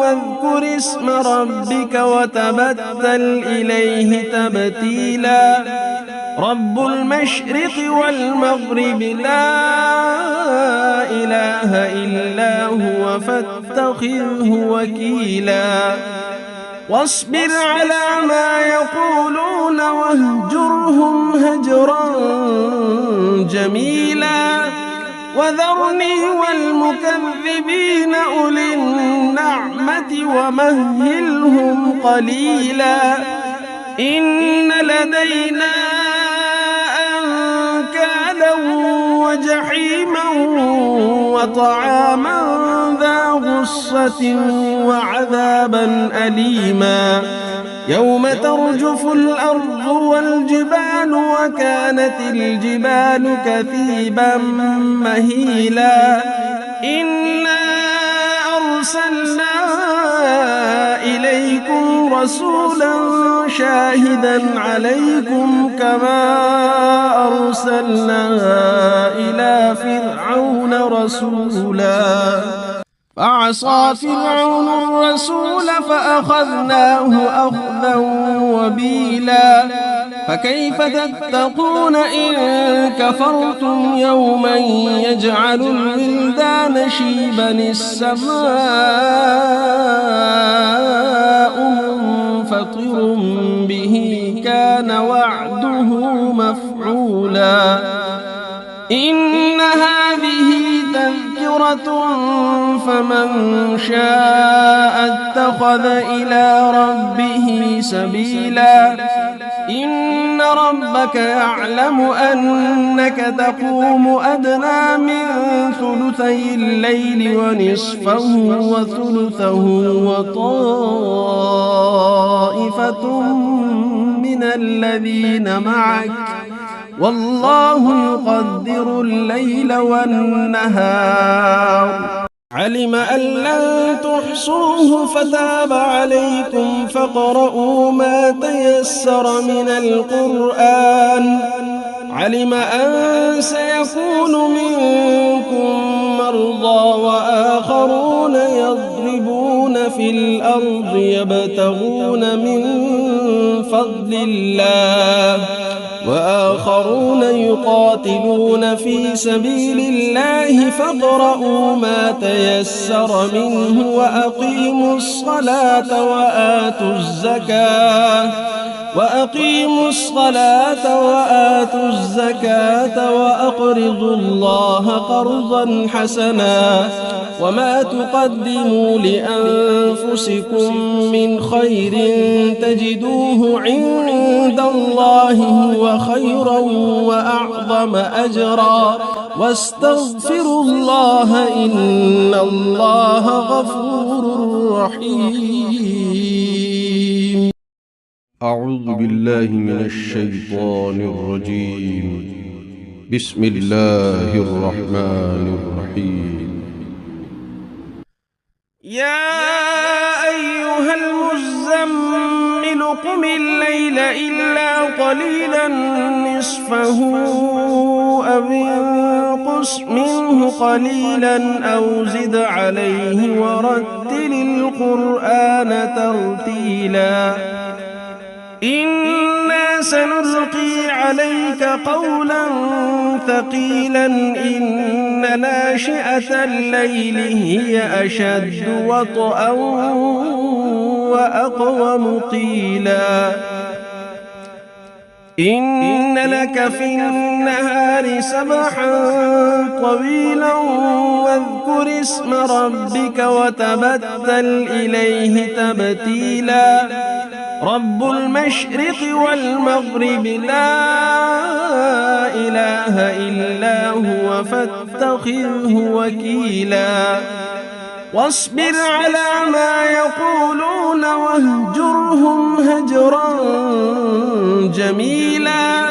واذكر اسم ربك وتبتل إليه تبتيلا رب المشرق والمغرب لا إله إلا هو فاتخذه وكيلا واصبر على ما يقولون واهجرهم هجرا جميلا وذرني والمكذبين أولي النعمة ومهلهم قليلا إن لدينا أنكالا وجحيما وطعاما ذا غصة وعذابا أليما يوم ترجف الأرض والجبال وكانت الجبال كثيبا مهيلا إنا أرسلنا إليكم رسولا شاهدا عليكم كما أرسلنا إلى فرعون رسولا فعصى فرعون الرسول فأخذناه أخذا وبيلا فكيف تتقون إن كفرتم يوما يجعل الولدان شيبا السماء منفطر به كان وعده مفعولا إن هذه تذكرة فمن شاء اتخذ إلى ربه سبيلا إن ربك يعلم أنك تقوم أدنى من ثلثي الليل ونصفه وثلثه وطائفة من الذين معك والله يقدر الليل والنهار علم أن لن تحصوه فتاب عليكم فاقرؤوا ما تيسر من القرآن علم أن سيكون منكم مرضى وآخرون يضربون في الأرض يبتغون من فضل الله وآخرون يقاتلون في سبيل الله فاقرؤوا ما تيسر منه وأقيموا الصلاة وآتوا الزكاة وأقرضوا الله قرضا حسنا وما تقدموا لأنفسكم من خير تجدوه عند الله هو خيرا وأعظم أجرا واستغفروا الله إن الله غفور رحيم. أعوذ بالله من الشيطان الرجيم. بسم الله الرحمن الرحيم. يا أيها المزمل قم الليل إلا قليلا نصفه أو انقص منه قليلا أو زد عليه ورتل القرآن ترتيلا إنا سنلقي عليك قولا ثقيلا إن ناشئة الليل هي أشد وطئا وأقوم قيلا إن لك في النهار سبحا طويلا واذكر اسم ربك وتبتل إليه تبتيلا رب المشرق والمغرب لا إله إلا هو فاتخذه وكيلا واصبر على ما يقولون واهجرهم هجرا جميلا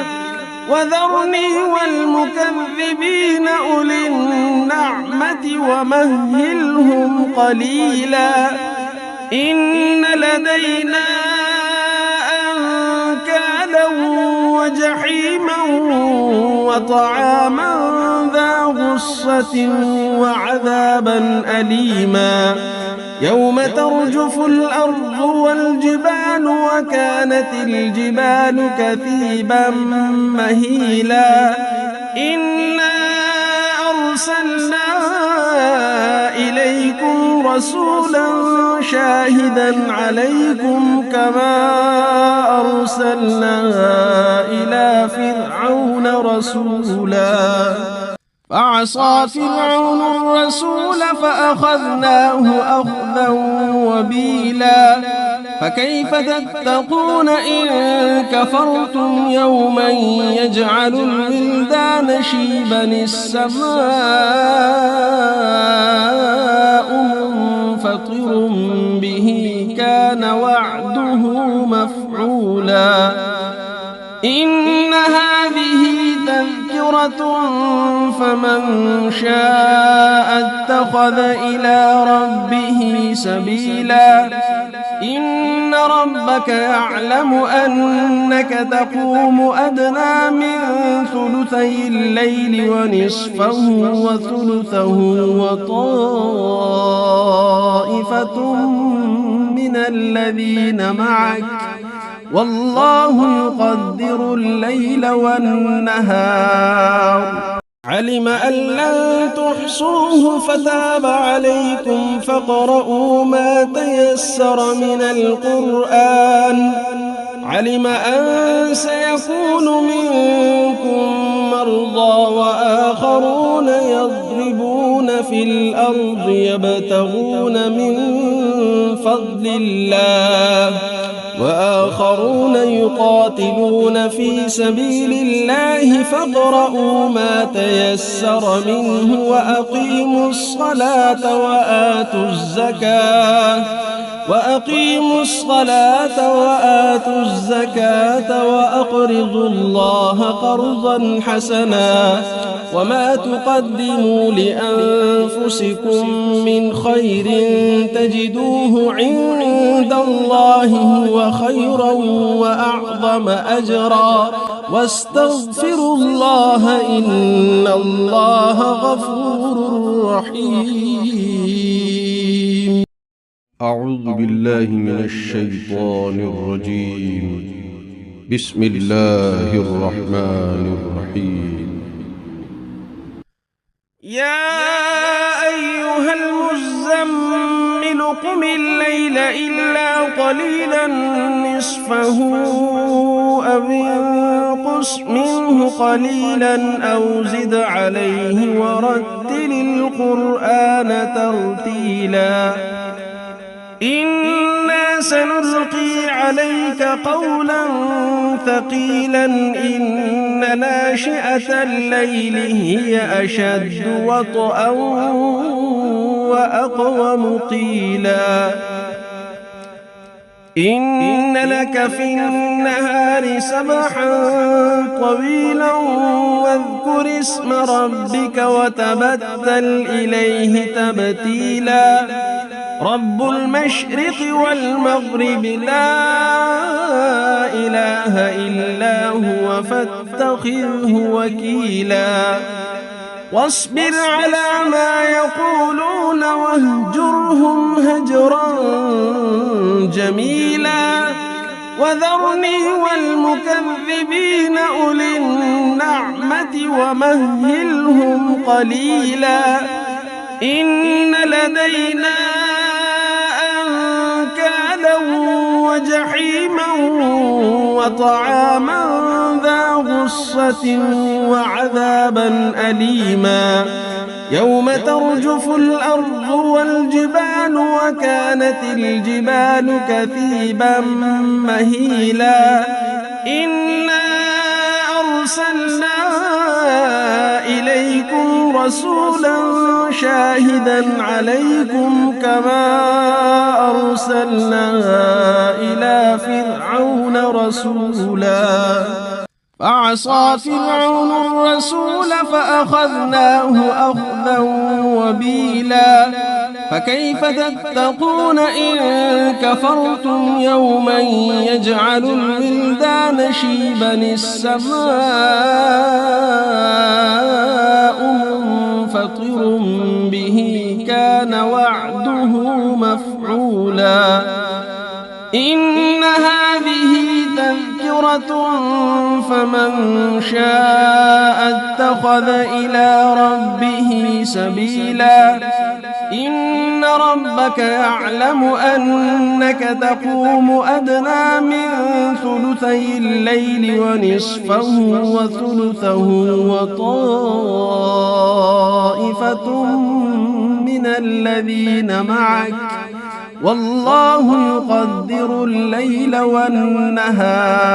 وذرني والمكذبين أولي النعمة ومهلهم قليلا إن لدينا أنكالا وجحيما وطعاما ذا غصة وعذابا أليما يوم ترجف الأرض والجبال وكانت الجبال كثيبا مهيلا إنا أرسلنا إليكم رسولا شاهدا عليكم كما أرسلنا إلى فرعون رسولا فعصى فرعون الرسول فأخذناه أخذا وبيلا فكيف تتقون إن كفرتم يوما يجعل الولدان شيبا السماء منفطر به كان وعده مفعولا إن هذه تذكرة فمن شاء اتخذ إلى ربه سبيلا إن ربك يعلم أنك تقوم أدنى من ثلثي الليل ونصفه وثلثه وطائفة من الذين معك والله يقدر الليل والنهار علم أن لن تحصوه فتاب عليكم فاقرؤوا ما تيسر من القرآن علم أن سيكون منكم مرضى وآخرون يضربون في الأرض يبتغون من فضل الله وآخرون يقاتلون في سبيل الله فاقرؤوا ما تيسر منه وأقيموا الصلاة وآتوا الزكاة وأقرضوا الله قرضا حسنا وما تقدموا لأنفسكم من خير تجدوه عند الله هو خيرا وأعظم أجرا واستغفروا الله إن الله غفور رحيم. أعوذ بالله من الشيطان الرجيم. بسم الله الرحمن الرحيم. يا أيها المزمل قم الليل إلا قليلا نصفه أو انقص منه قليلا أو زد عليه ورتل القرآن ترتيلا إنا سنلقي عليك قولا ثقيلا إن ناشئة الليل هي أشد وطئا وأقوم قيلا إن لك في النهار سبحا طويلا واذكر اسم ربك وتبتل إليه تبتيلا رب المشرق والمغرب لا إله إلا هو فاتخذه وكيلا واصبر على ما يقولون واهجرهم هجرا جميلا وذرني والمكذبين أولي النعمة ومهلهم قليلا إن لدينا أنكالا وجحيما وطعاما ذا غصة وعذابا أليما يوم ترجف الأرض والجبال وكانت الجبال كثيبا مهيلا إنا أرسلنا إليكم رسولا شاهدا عليكم كما أرسلنا إلى فرعون رسولا فعصى فرعون الرسول فأخذناه أخذا وبيلا فكيف تتقون إن كفرتم يوما يجعل الولدان شيبا السماء منفطر به كان وعده مفعولا إن هذه تذكرة فمن شاء اتخذ إلى ربه سبيلا إن ربك يعلم أنك تقوم أدنى من ثلثي الليل ونصفه وثلثه وطائفة من الذين معك والله يقدر الليل والنهار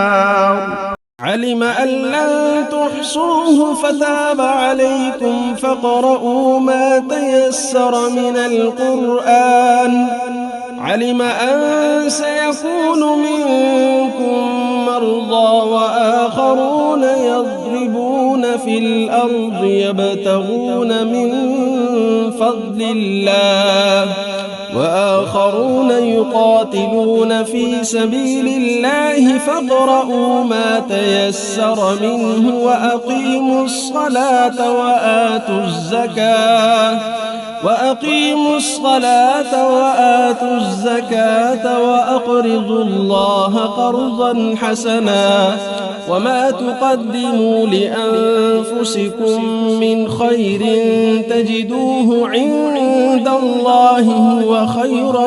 علم أن لن تحصوه فتاب عليكم فاقرؤوا ما تيسر من القرآن علم أن سيكون منكم مرضى وآخرون يضربون في الأرض يبتغون من فضل الله وآخرون يقاتلون في سبيل الله فاقرؤوا ما تيسر منه وأقيموا الصلاة وآتوا الزكاة وأقرضوا الله قرضا حسنا وما تقدموا لأنفسكم من خير تجدوه عند الله هو خيرا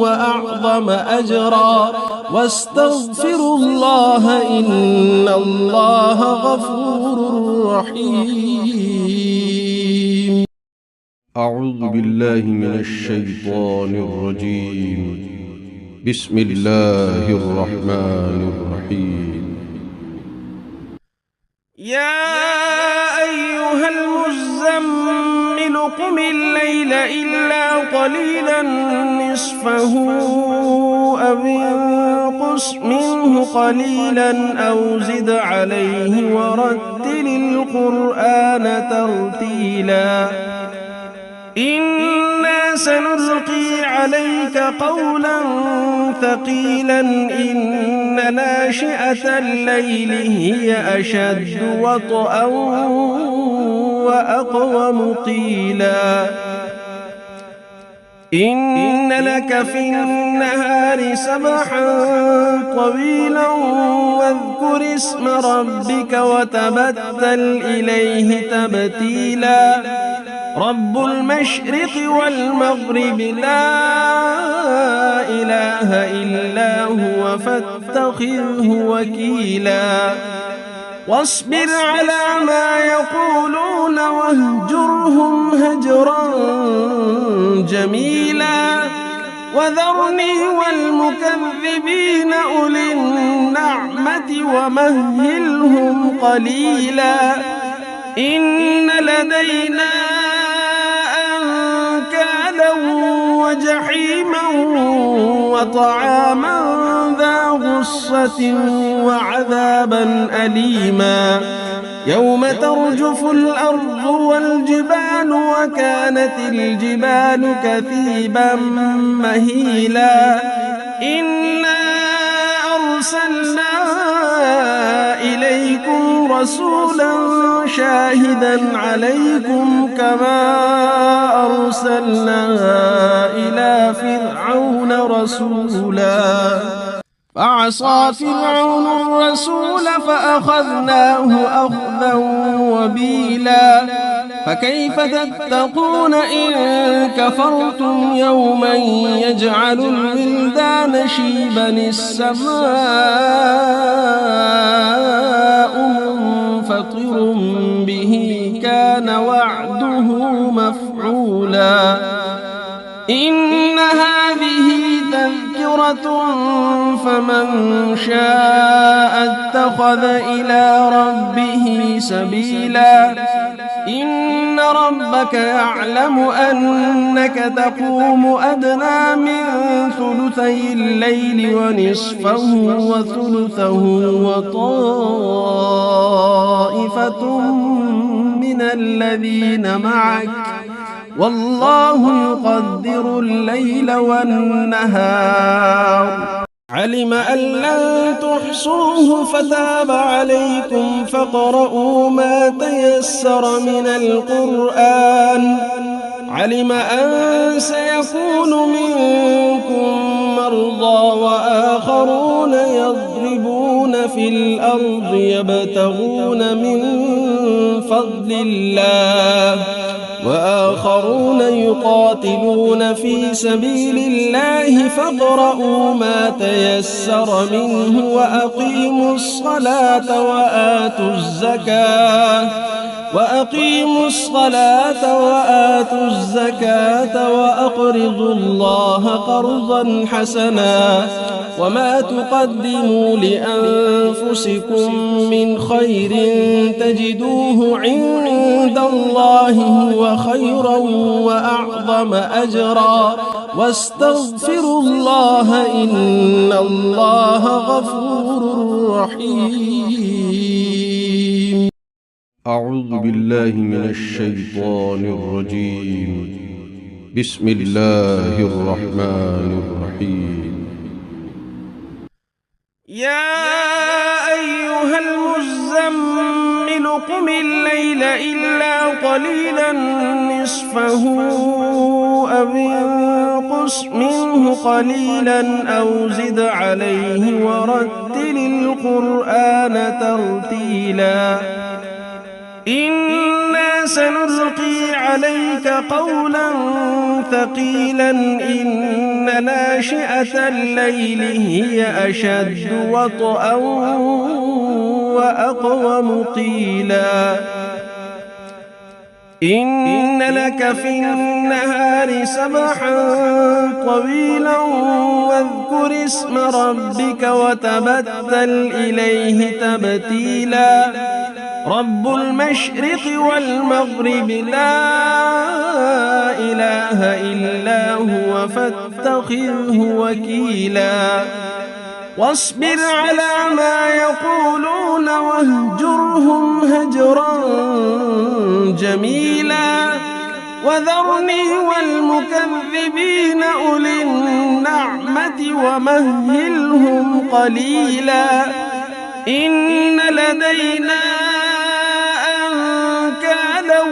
وأعظم أجرا واستغفروا الله إن الله غفور رحيم. أعوذ بالله من الشيطان الرجيم. بسم الله الرحمن الرحيم. يا أيها المزمل قم الليل إلا قليلا نصفه أو انقص منه قليلا أو زد عليه ورتل القرآن ترتيلا إنا سنلقي عليك قولا ثقيلا إن ناشئة الليل هي أشد وطئا وأقوم قيلا إن لك في النهار سبحا طويلا واذكر اسم ربك وتبتل إليه تبتيلا رب المشرق والمغرب لا إله إلا هو فاتخذه وكيلا واصبر على ما يقولون واهجرهم هجرا جميلا وذرني والمكذبين أولي النعمة ومهلهم قليلا إن لدينا أنكالا وجحيما وطعاما ذا غصة وعذابا أليما يوم ترجف الأرض والجبال وكانت الجبال كثيبا مهيلا إنا أرسلنا إليكم رسولا شاهدا عليكم كما أرسلنا إلى فرعون رسولا فعصى فرعون الرسول فأخذناه أخذا وبيلا فكيف تتقون إن كفرتم يوما يجعل الولدان شيبا السماء منفطر به كان وعده مفعولا إن هذه تذكرة فمن شاء اتخذ إلى ربه سبيلا إن ربك يعلم أنك تقوم أدنى من ثلثي الليل ونصفه وثلثه وطائفة من الذين معك والله يقدر الليل والنهار علم أن لن تحصوه فتاب عليكم فاقرؤوا ما تيسر من القرآن علم أن سيكون منكم مرضى وآخرون يضربون في الأرض يبتغون من فضل الله وآخرون يقاتلون في سبيل الله فاقرؤوا ما تيسر منه وأقيموا الصلاة وآتوا الزكاة وأقرضوا الله قرضا حسنا وما تقدموا لأنفسكم من خير تجدوه عند الله هو خيرا وأعظم أجرا واستغفروا الله إن الله غفور رحيم. أعوذ بالله من الشيطان الرجيم. بسم الله الرحمن الرحيم. يا أيها المزمل قم الليل إلا قليلا نصفه أو انقص منه قليلا أو زد عليه ورتل القرآن ترتيلا إنا سنلقي عليك قولا ثقيلا إن ناشئة الليل هي أشد وطئا وأقوم قيلا إن لك في النهار سبحا طويلا واذكر اسم ربك وتبتل إليه تبتيلا رب المشرق والمغرب لا إله إلا هو فاتخذه وكيلا واصبر على ما يقولون واهجرهم هجرا جميلا وذرني والمكذبين أولي النعمة ومهلهم قليلا إن لدينا أنكالا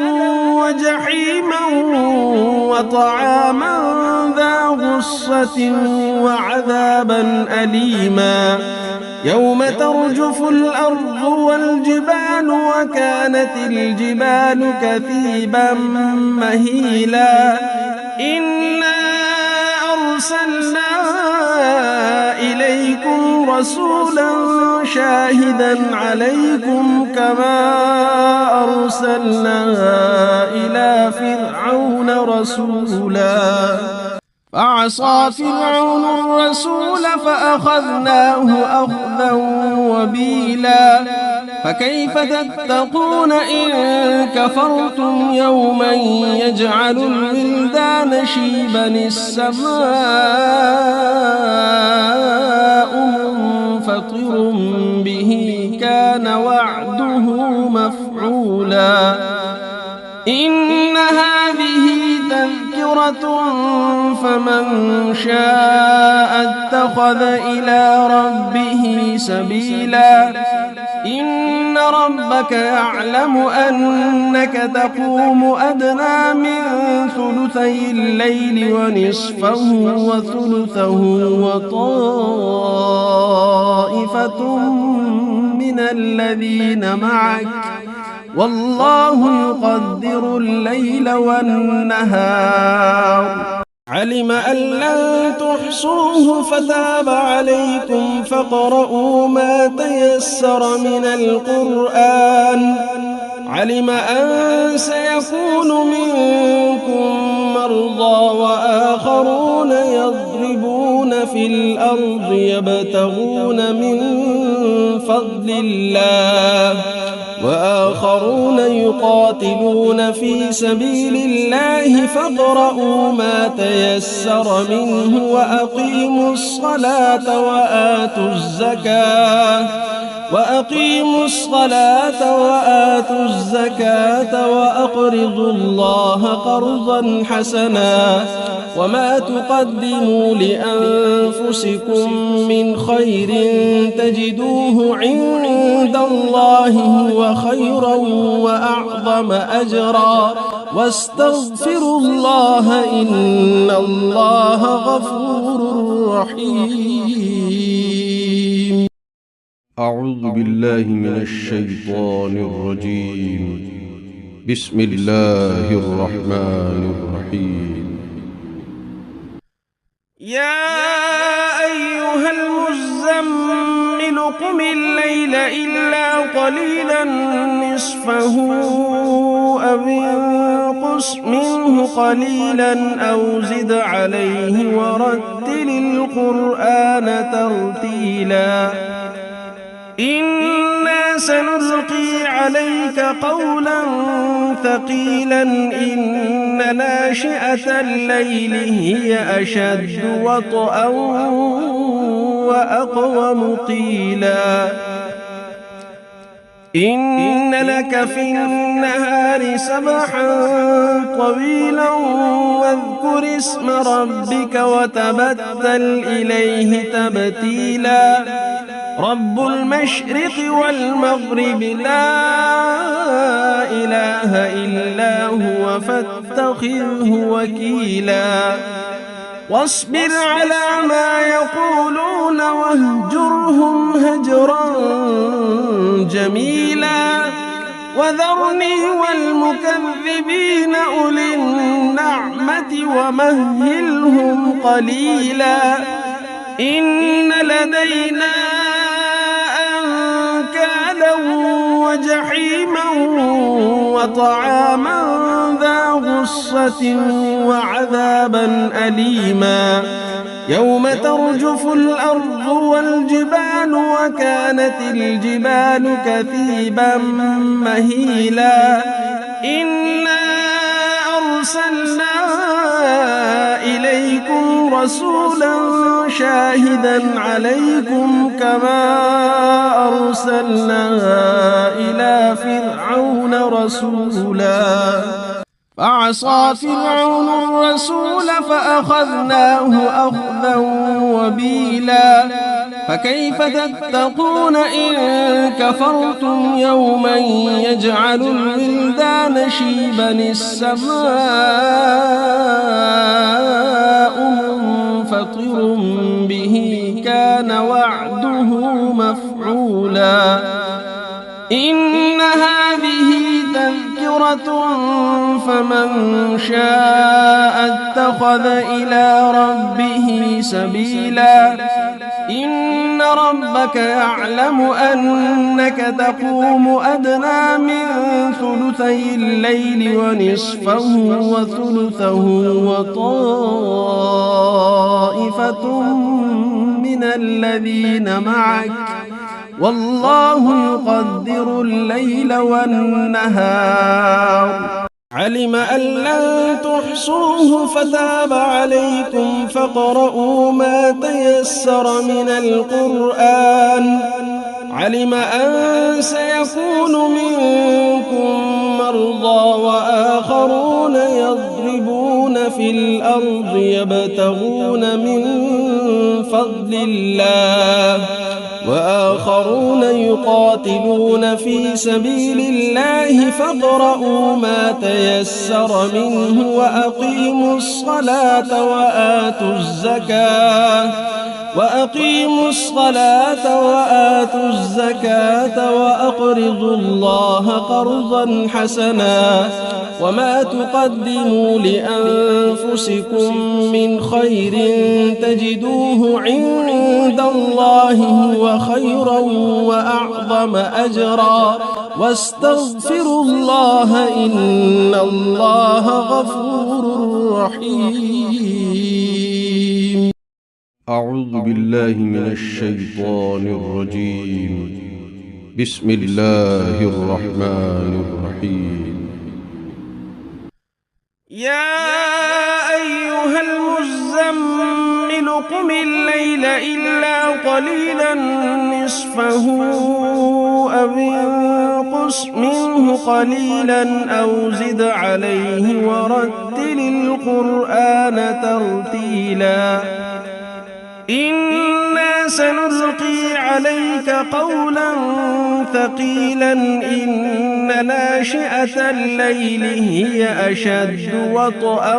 وجحيما وطعاما ذا غصة وعذابا أليما يوم ترجف الأرض والجبال وكانت الجبال كثيبا مهيلا إنا أرسلنا إليكم رسولا شاهدا عليكم كما أرسلنا إلى فرعون رسولا فعصى فرعون الرسول فأخذناه أخذا وبيلا فكيف تتقون إن كفرتم يوما يجعل الولدان شيبا السماء منفطر به كان وعده مفعولا إن هذه تذكرة فمن شاء اتخذ إلى ربه سبيلا إن ربك يعلم أنك تقوم أدنى من ثلثي الليل ونصفه وثلثه وطائفة من الذين معك والله يقدر الليل والنهار. علم أن لن تحصوه فتاب عليكم فاقرؤوا ما تيسر من القرآن. علم أن سيكون منكم مرضى وآخرون يضربون في الأرض يبتغون من فضل الله وآخرون يقاتلون في سبيل الله فاقرؤوا ما تيسر منه وأقيموا الصلاة وآتوا الزكاة وأقرضوا الله قرضا حسنا وما تقدموا لأنفسكم من خير تجدوه عند الله هو خيرا وأعظم أجرا واستغفروا الله إن الله غفور رحيم. أعوذ بالله من الشيطان الرجيم. بسم الله الرحمن الرحيم. يا أيها المزمل قم الليل إلا قليلا نصفه أو انقص منه قليلا أو زد عليه ورتل القرآن ترتيلا. إنا سنلقي عليك قولا ثقيلا إن ناشئة الليل هي أشد وطئا وأقوم قيلا. إن لك في النهار سبحا طويلا واذكر اسم ربك وتبتل إليه تبتيلا. رب المشرق والمغرب لا إله إلا هو فاتخذه وكيلا. واصبر على ما يقولون واهجرهم هجرا جميلا. وذرني والمكذبين أولي النعمة ومهلهم قليلا. إن لدينا أنكالا وجحيما وطعاما ذا غصة وعذابا أليما. يوم ترجف الأرض والجبال وكانت الجبال كثيبا مهيلا. إنا أرسلنا إليكم رسولا شاهدا عليكم كما أرسلنا إلى فرعون رسولا. فعصى فرعون الرسول فأخذناه أخذا وبيلا. فكيف تتقون إن كفرتم يوما يجعل الولدان شيبا السماء منفطر به كان وعده مفعولا. إن هذه تذكرة فمن شاء اتخذ إلى ربه سبيلا. إن ربك يعلم أنك تقوم أدنى من ثلثي الليل ونصفه وثلثه وطائفة من الذين معك والله يقدر الليل والنهار. علم أن لن تحصوه فتاب عليكم فاقرؤوا ما تيسر من القرآن. علم أن سيكون منكم مرضى وآخرون يضربون في الأرض يبتغون من فضل الله وآخرون يقاتلون في سبيل الله فاقرؤوا ما تيسر منه وأقيموا الصلاة وأقيموا الصلاة وآتوا الزكاة وأقرضوا الله قرضا حسنا وما تقدموا لأنفسكم من خير تجدوه عند الله هو خيرا وأعظم أجرا واستغفروا الله إن الله غفور رحيم. أعوذ بالله من الشيطان الرجيم. بسم الله الرحمن الرحيم. يا أيها المزمل قم الليل إلا قليلا نصفه أو انقص منه قليلا أو زد عليه ورتل القرآن ترتيلا إنا سنلقي عليك قولا ثقيلا إن ناشئة الليل هي أشد وطئا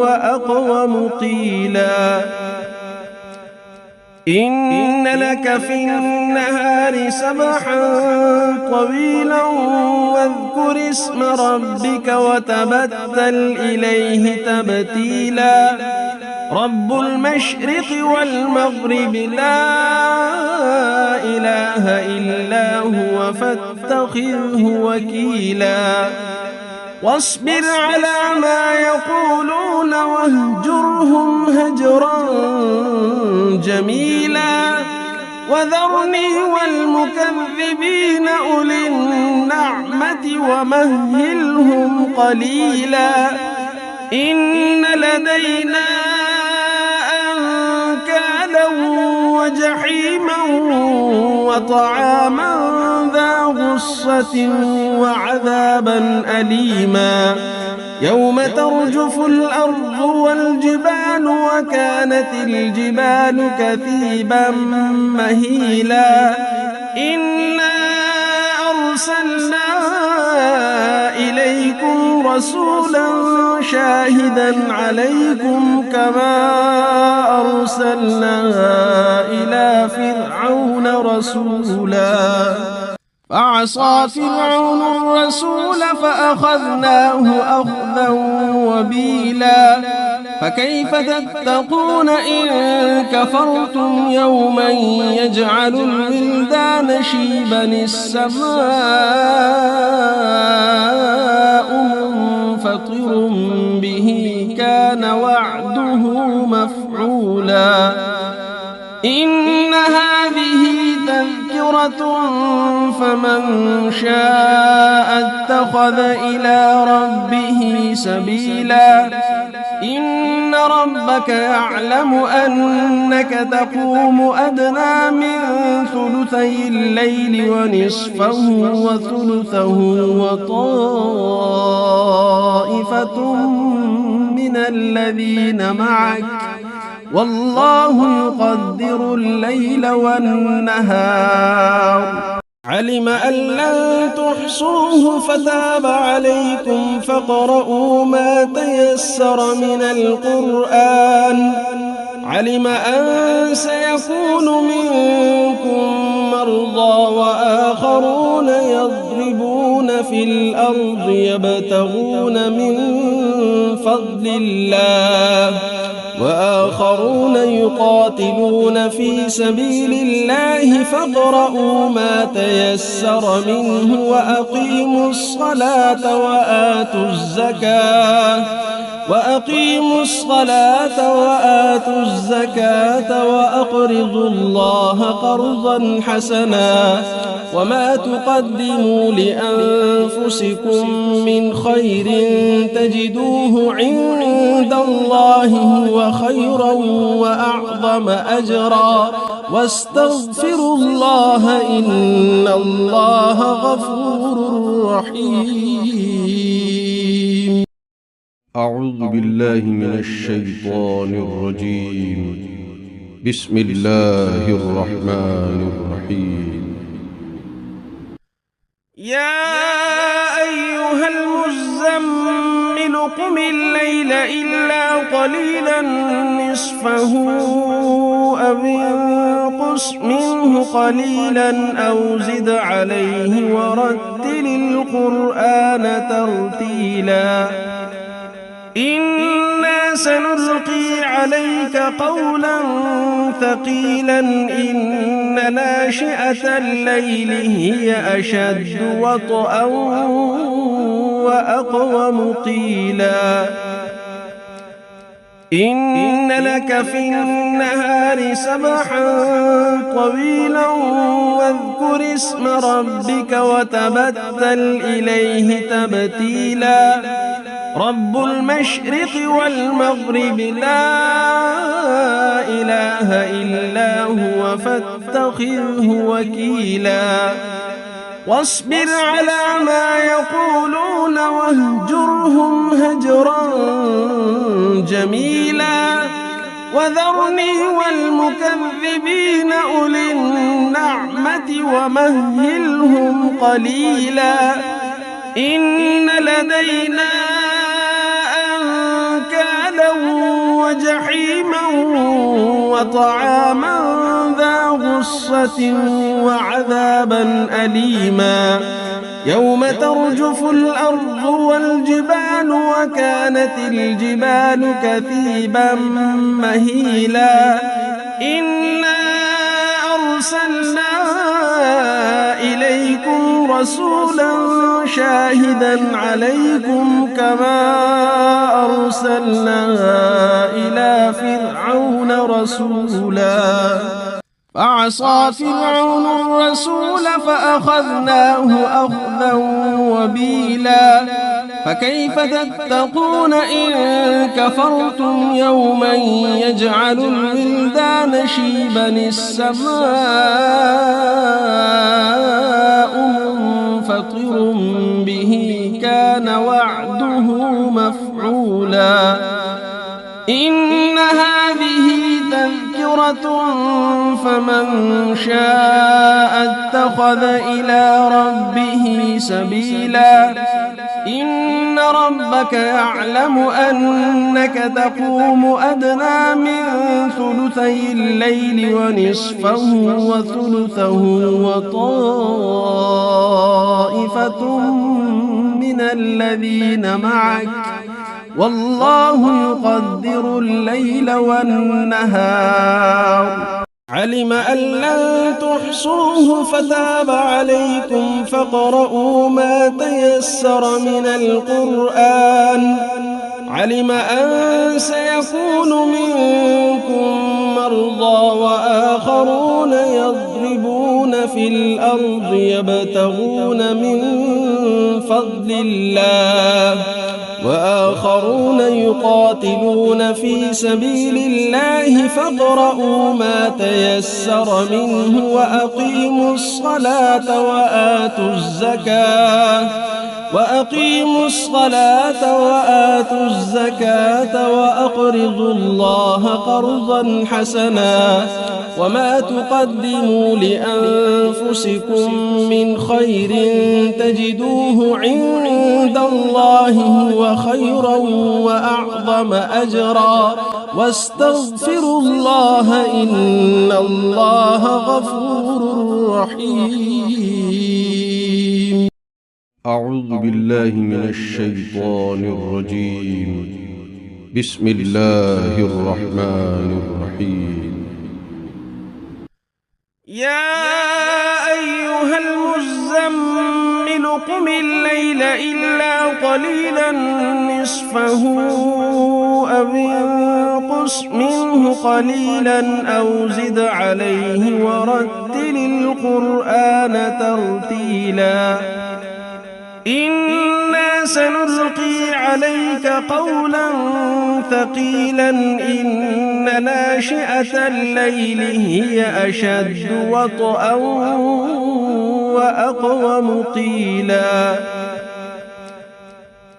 وأقوم قيلا إن لك في النهار سبحا طويلا واذكر اسم ربك وتبتل إليه تبتيلا رب المشرق والمغرب لا إله إلا هو فاتخذه وكيلا واصبر على ما يقولون واهجرهم هجرا جميلا وذرني والمكذبين أولي النعمة ومهلهم قليلا إن لدينا أنكالا وجحيما وطعاما ذا غصة وعذابا أليما يوم ترجف الأرض والجبال وكانت الجبال كثيبا مهيلا إنا أرسلنا إليكم رسولا شاهدا عليكم كما أرسلنا إلى فرعون رسولا فعصى فرعون الرسول فأخذناه أخذا وبيلا فكيف تتقون إن كفرتم يوما يجعل الولدان شيبا السماء منفطر به كان وعده مفعولا إن هذه تذكرة فمن شاء اتخذ إلى ربه سبيلا إن ربك يعلم أنك تقوم أدنى من ثلثي الليل ونصفه وثلثه وطائفة من الذين معك والله يقدر الليل والنهار علم أن لن تحصوه فتاب عليكم فاقرؤوا ما تيسر من القرآن علم أن سيكون منكم مرضى وآخرون يضربون في الأرض يبتغون من فضل الله وآخرون يقاتلون في سبيل الله فاقرؤوا ما تيسر منه وأقيموا الصلاة وآتوا الزكاة وأقرضوا الله قرضا حسنا وما تقدموا لأنفسكم من خير تجدوه عند الله هو خيرا وأعظم أجرا واستغفروا الله إن الله غفور رحيم. أعوذ بالله من الشيطان الرجيم. بسم الله الرحمن الرحيم. يا أيها المزمل قم الليل إلا قليلا نصفه أو انقص منه قليلا أو زد عليه ورتل القرآن ترتيلا إنا سنلقي عليك قولا ثقيلا إن ناشئة الليل هي أشد وطئا وأقوم قيلا إن لك في النهار سبحا طويلا واذكر اسم ربك وتبتل إليه تبتيلا رب المشرق والمغرب لا إله إلا هو فاتخذه وكيلا واصبر على ما يقولون واهجرهم هجرا جميلا وذرني والمكذبين أولي النعمة ومهلهم قليلا إن لدينا أنكالا وجحيما وطعاما ذا غصة وعذابا أليما يوم ترجف الأرض والجبال وكانت الجبال كثيبا مهيلا إنا أرسلنا إليكم رسولا شاهدا عليكم كما أرسلنا إلى فرعون رسولا فعصى فرعون الرسول فأخذناه أخذا وبيلا فكيف تتقون إن كفرتم يوما يجعل الولدان شيبا السماء منفطر به كان وعده مفعولا إن هذه تذكرة فمن شاء اتخذ إلى ربه سبيلا إن ربك يعلم أنك تقوم أدنى من ثلثي الليل ونصفه وثلثه وطائفة من الذين معك والله يقدر الليل والنهار علم أن لن تحصوه فتاب عليكم فاقرؤوا ما تيسر من القرآن علم أن سيكون منكم مرضى وآخرون يضربون في الأرض يبتغون من فضل الله وآخرون يقاتلون في سبيل الله فاقرؤوا ما تيسر منه وأقيموا الصلاة وآتوا الزكاة وأقرضوا الله قرضا حسنا وما تقدموا لأنفسكم من خير تجدوه عند الله هو خيرا وأعظم أجرا واستغفروا الله إن الله غفور رحيم. أعوذ بالله من الشيطان الرجيم. بسم الله الرحمن الرحيم. يا أيها المزمل قم الليل إلا قليلا نصفه أو انقص منه قليلا أو زد عليه ورتل القرآن ترتيلا إنا سنلقي عليك قولا ثقيلا إن ناشئة الليل هي أشد وطئا وأقوم قيلا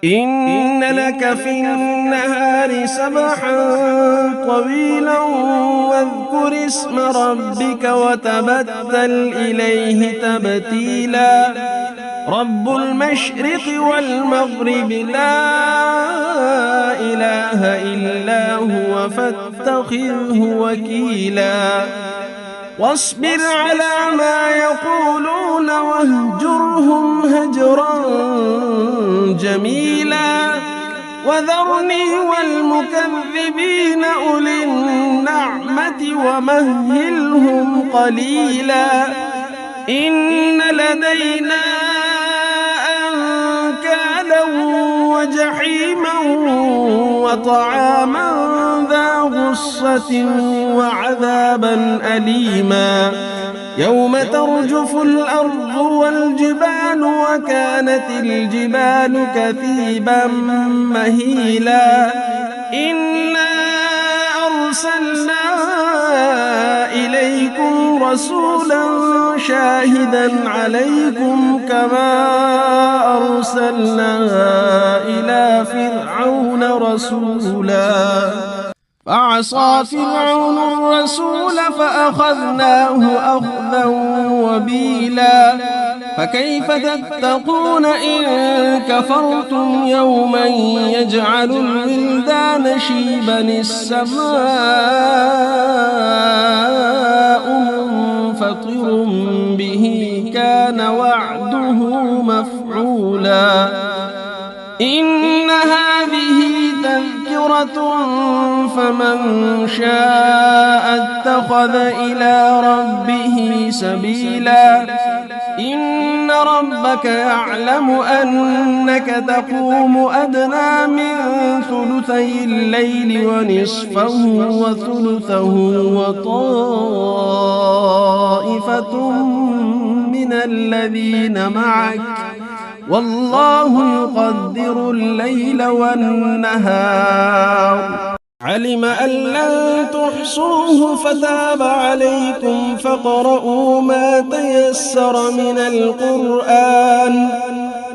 إن لك في النهار سبحا طويلا واذكر اسم ربك وتبتل إليه تبتيلا رب المشرق والمغرب لا إله إلا هو فاتخذه وكيلا واصبر على ما يقولون واهجرهم هجرا جميلا وذرني والمكذبين أولي النعمة ومهلهم قليلا إن لدينا أنكالا وجحيما وطعاما ذا غصة وعذابا أليما يوم ترجف الأرض والجبال وكانت الجبال كثيبا مهيلا إنا أرسلنا إليكم رسولا شاهدا عليكم كما أرسلنا إلى فرعون رسولا فعصى فرعون الرسول فأخذناه أخذا وبيلا فكيف تتقون إن كفرتم يوما يجعل الولدان شيبا السماء منفطر به كان وعده مفعولا إن هذه تذكرة فمن شاء اتخذ إلى ربه سبيلا إن ربك يعلم أنك تقوم أدنى من ثلثي الليل ونصفه وثلثه وطائفة من الذين معك والله يقدر الليل والنهار علم أن لن تحصوه فتاب عليكم فاقرؤوا ما تيسر من القرآن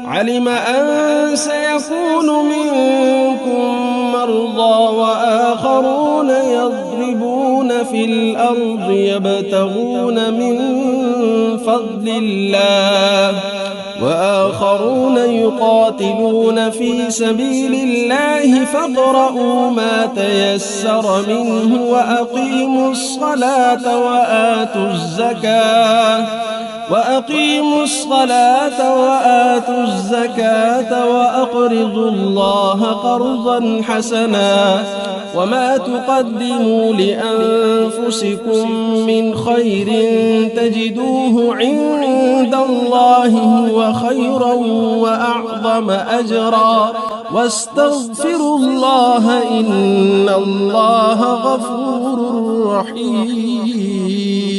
علم أن سيكون منكم مرضى وآخرون يضربون في الأرض يبتغون من فضل الله وآخرون يقاتلون في سبيل الله فاقرؤوا ما تيسر منه وأقيموا الصلاة وآتوا الزكاة وأقرضوا الله قرضا حسنا وما تقدموا لأنفسكم من خير تجدوه عند الله هو خيرا وأعظم أجرا واستغفروا الله إن الله غفور رحيم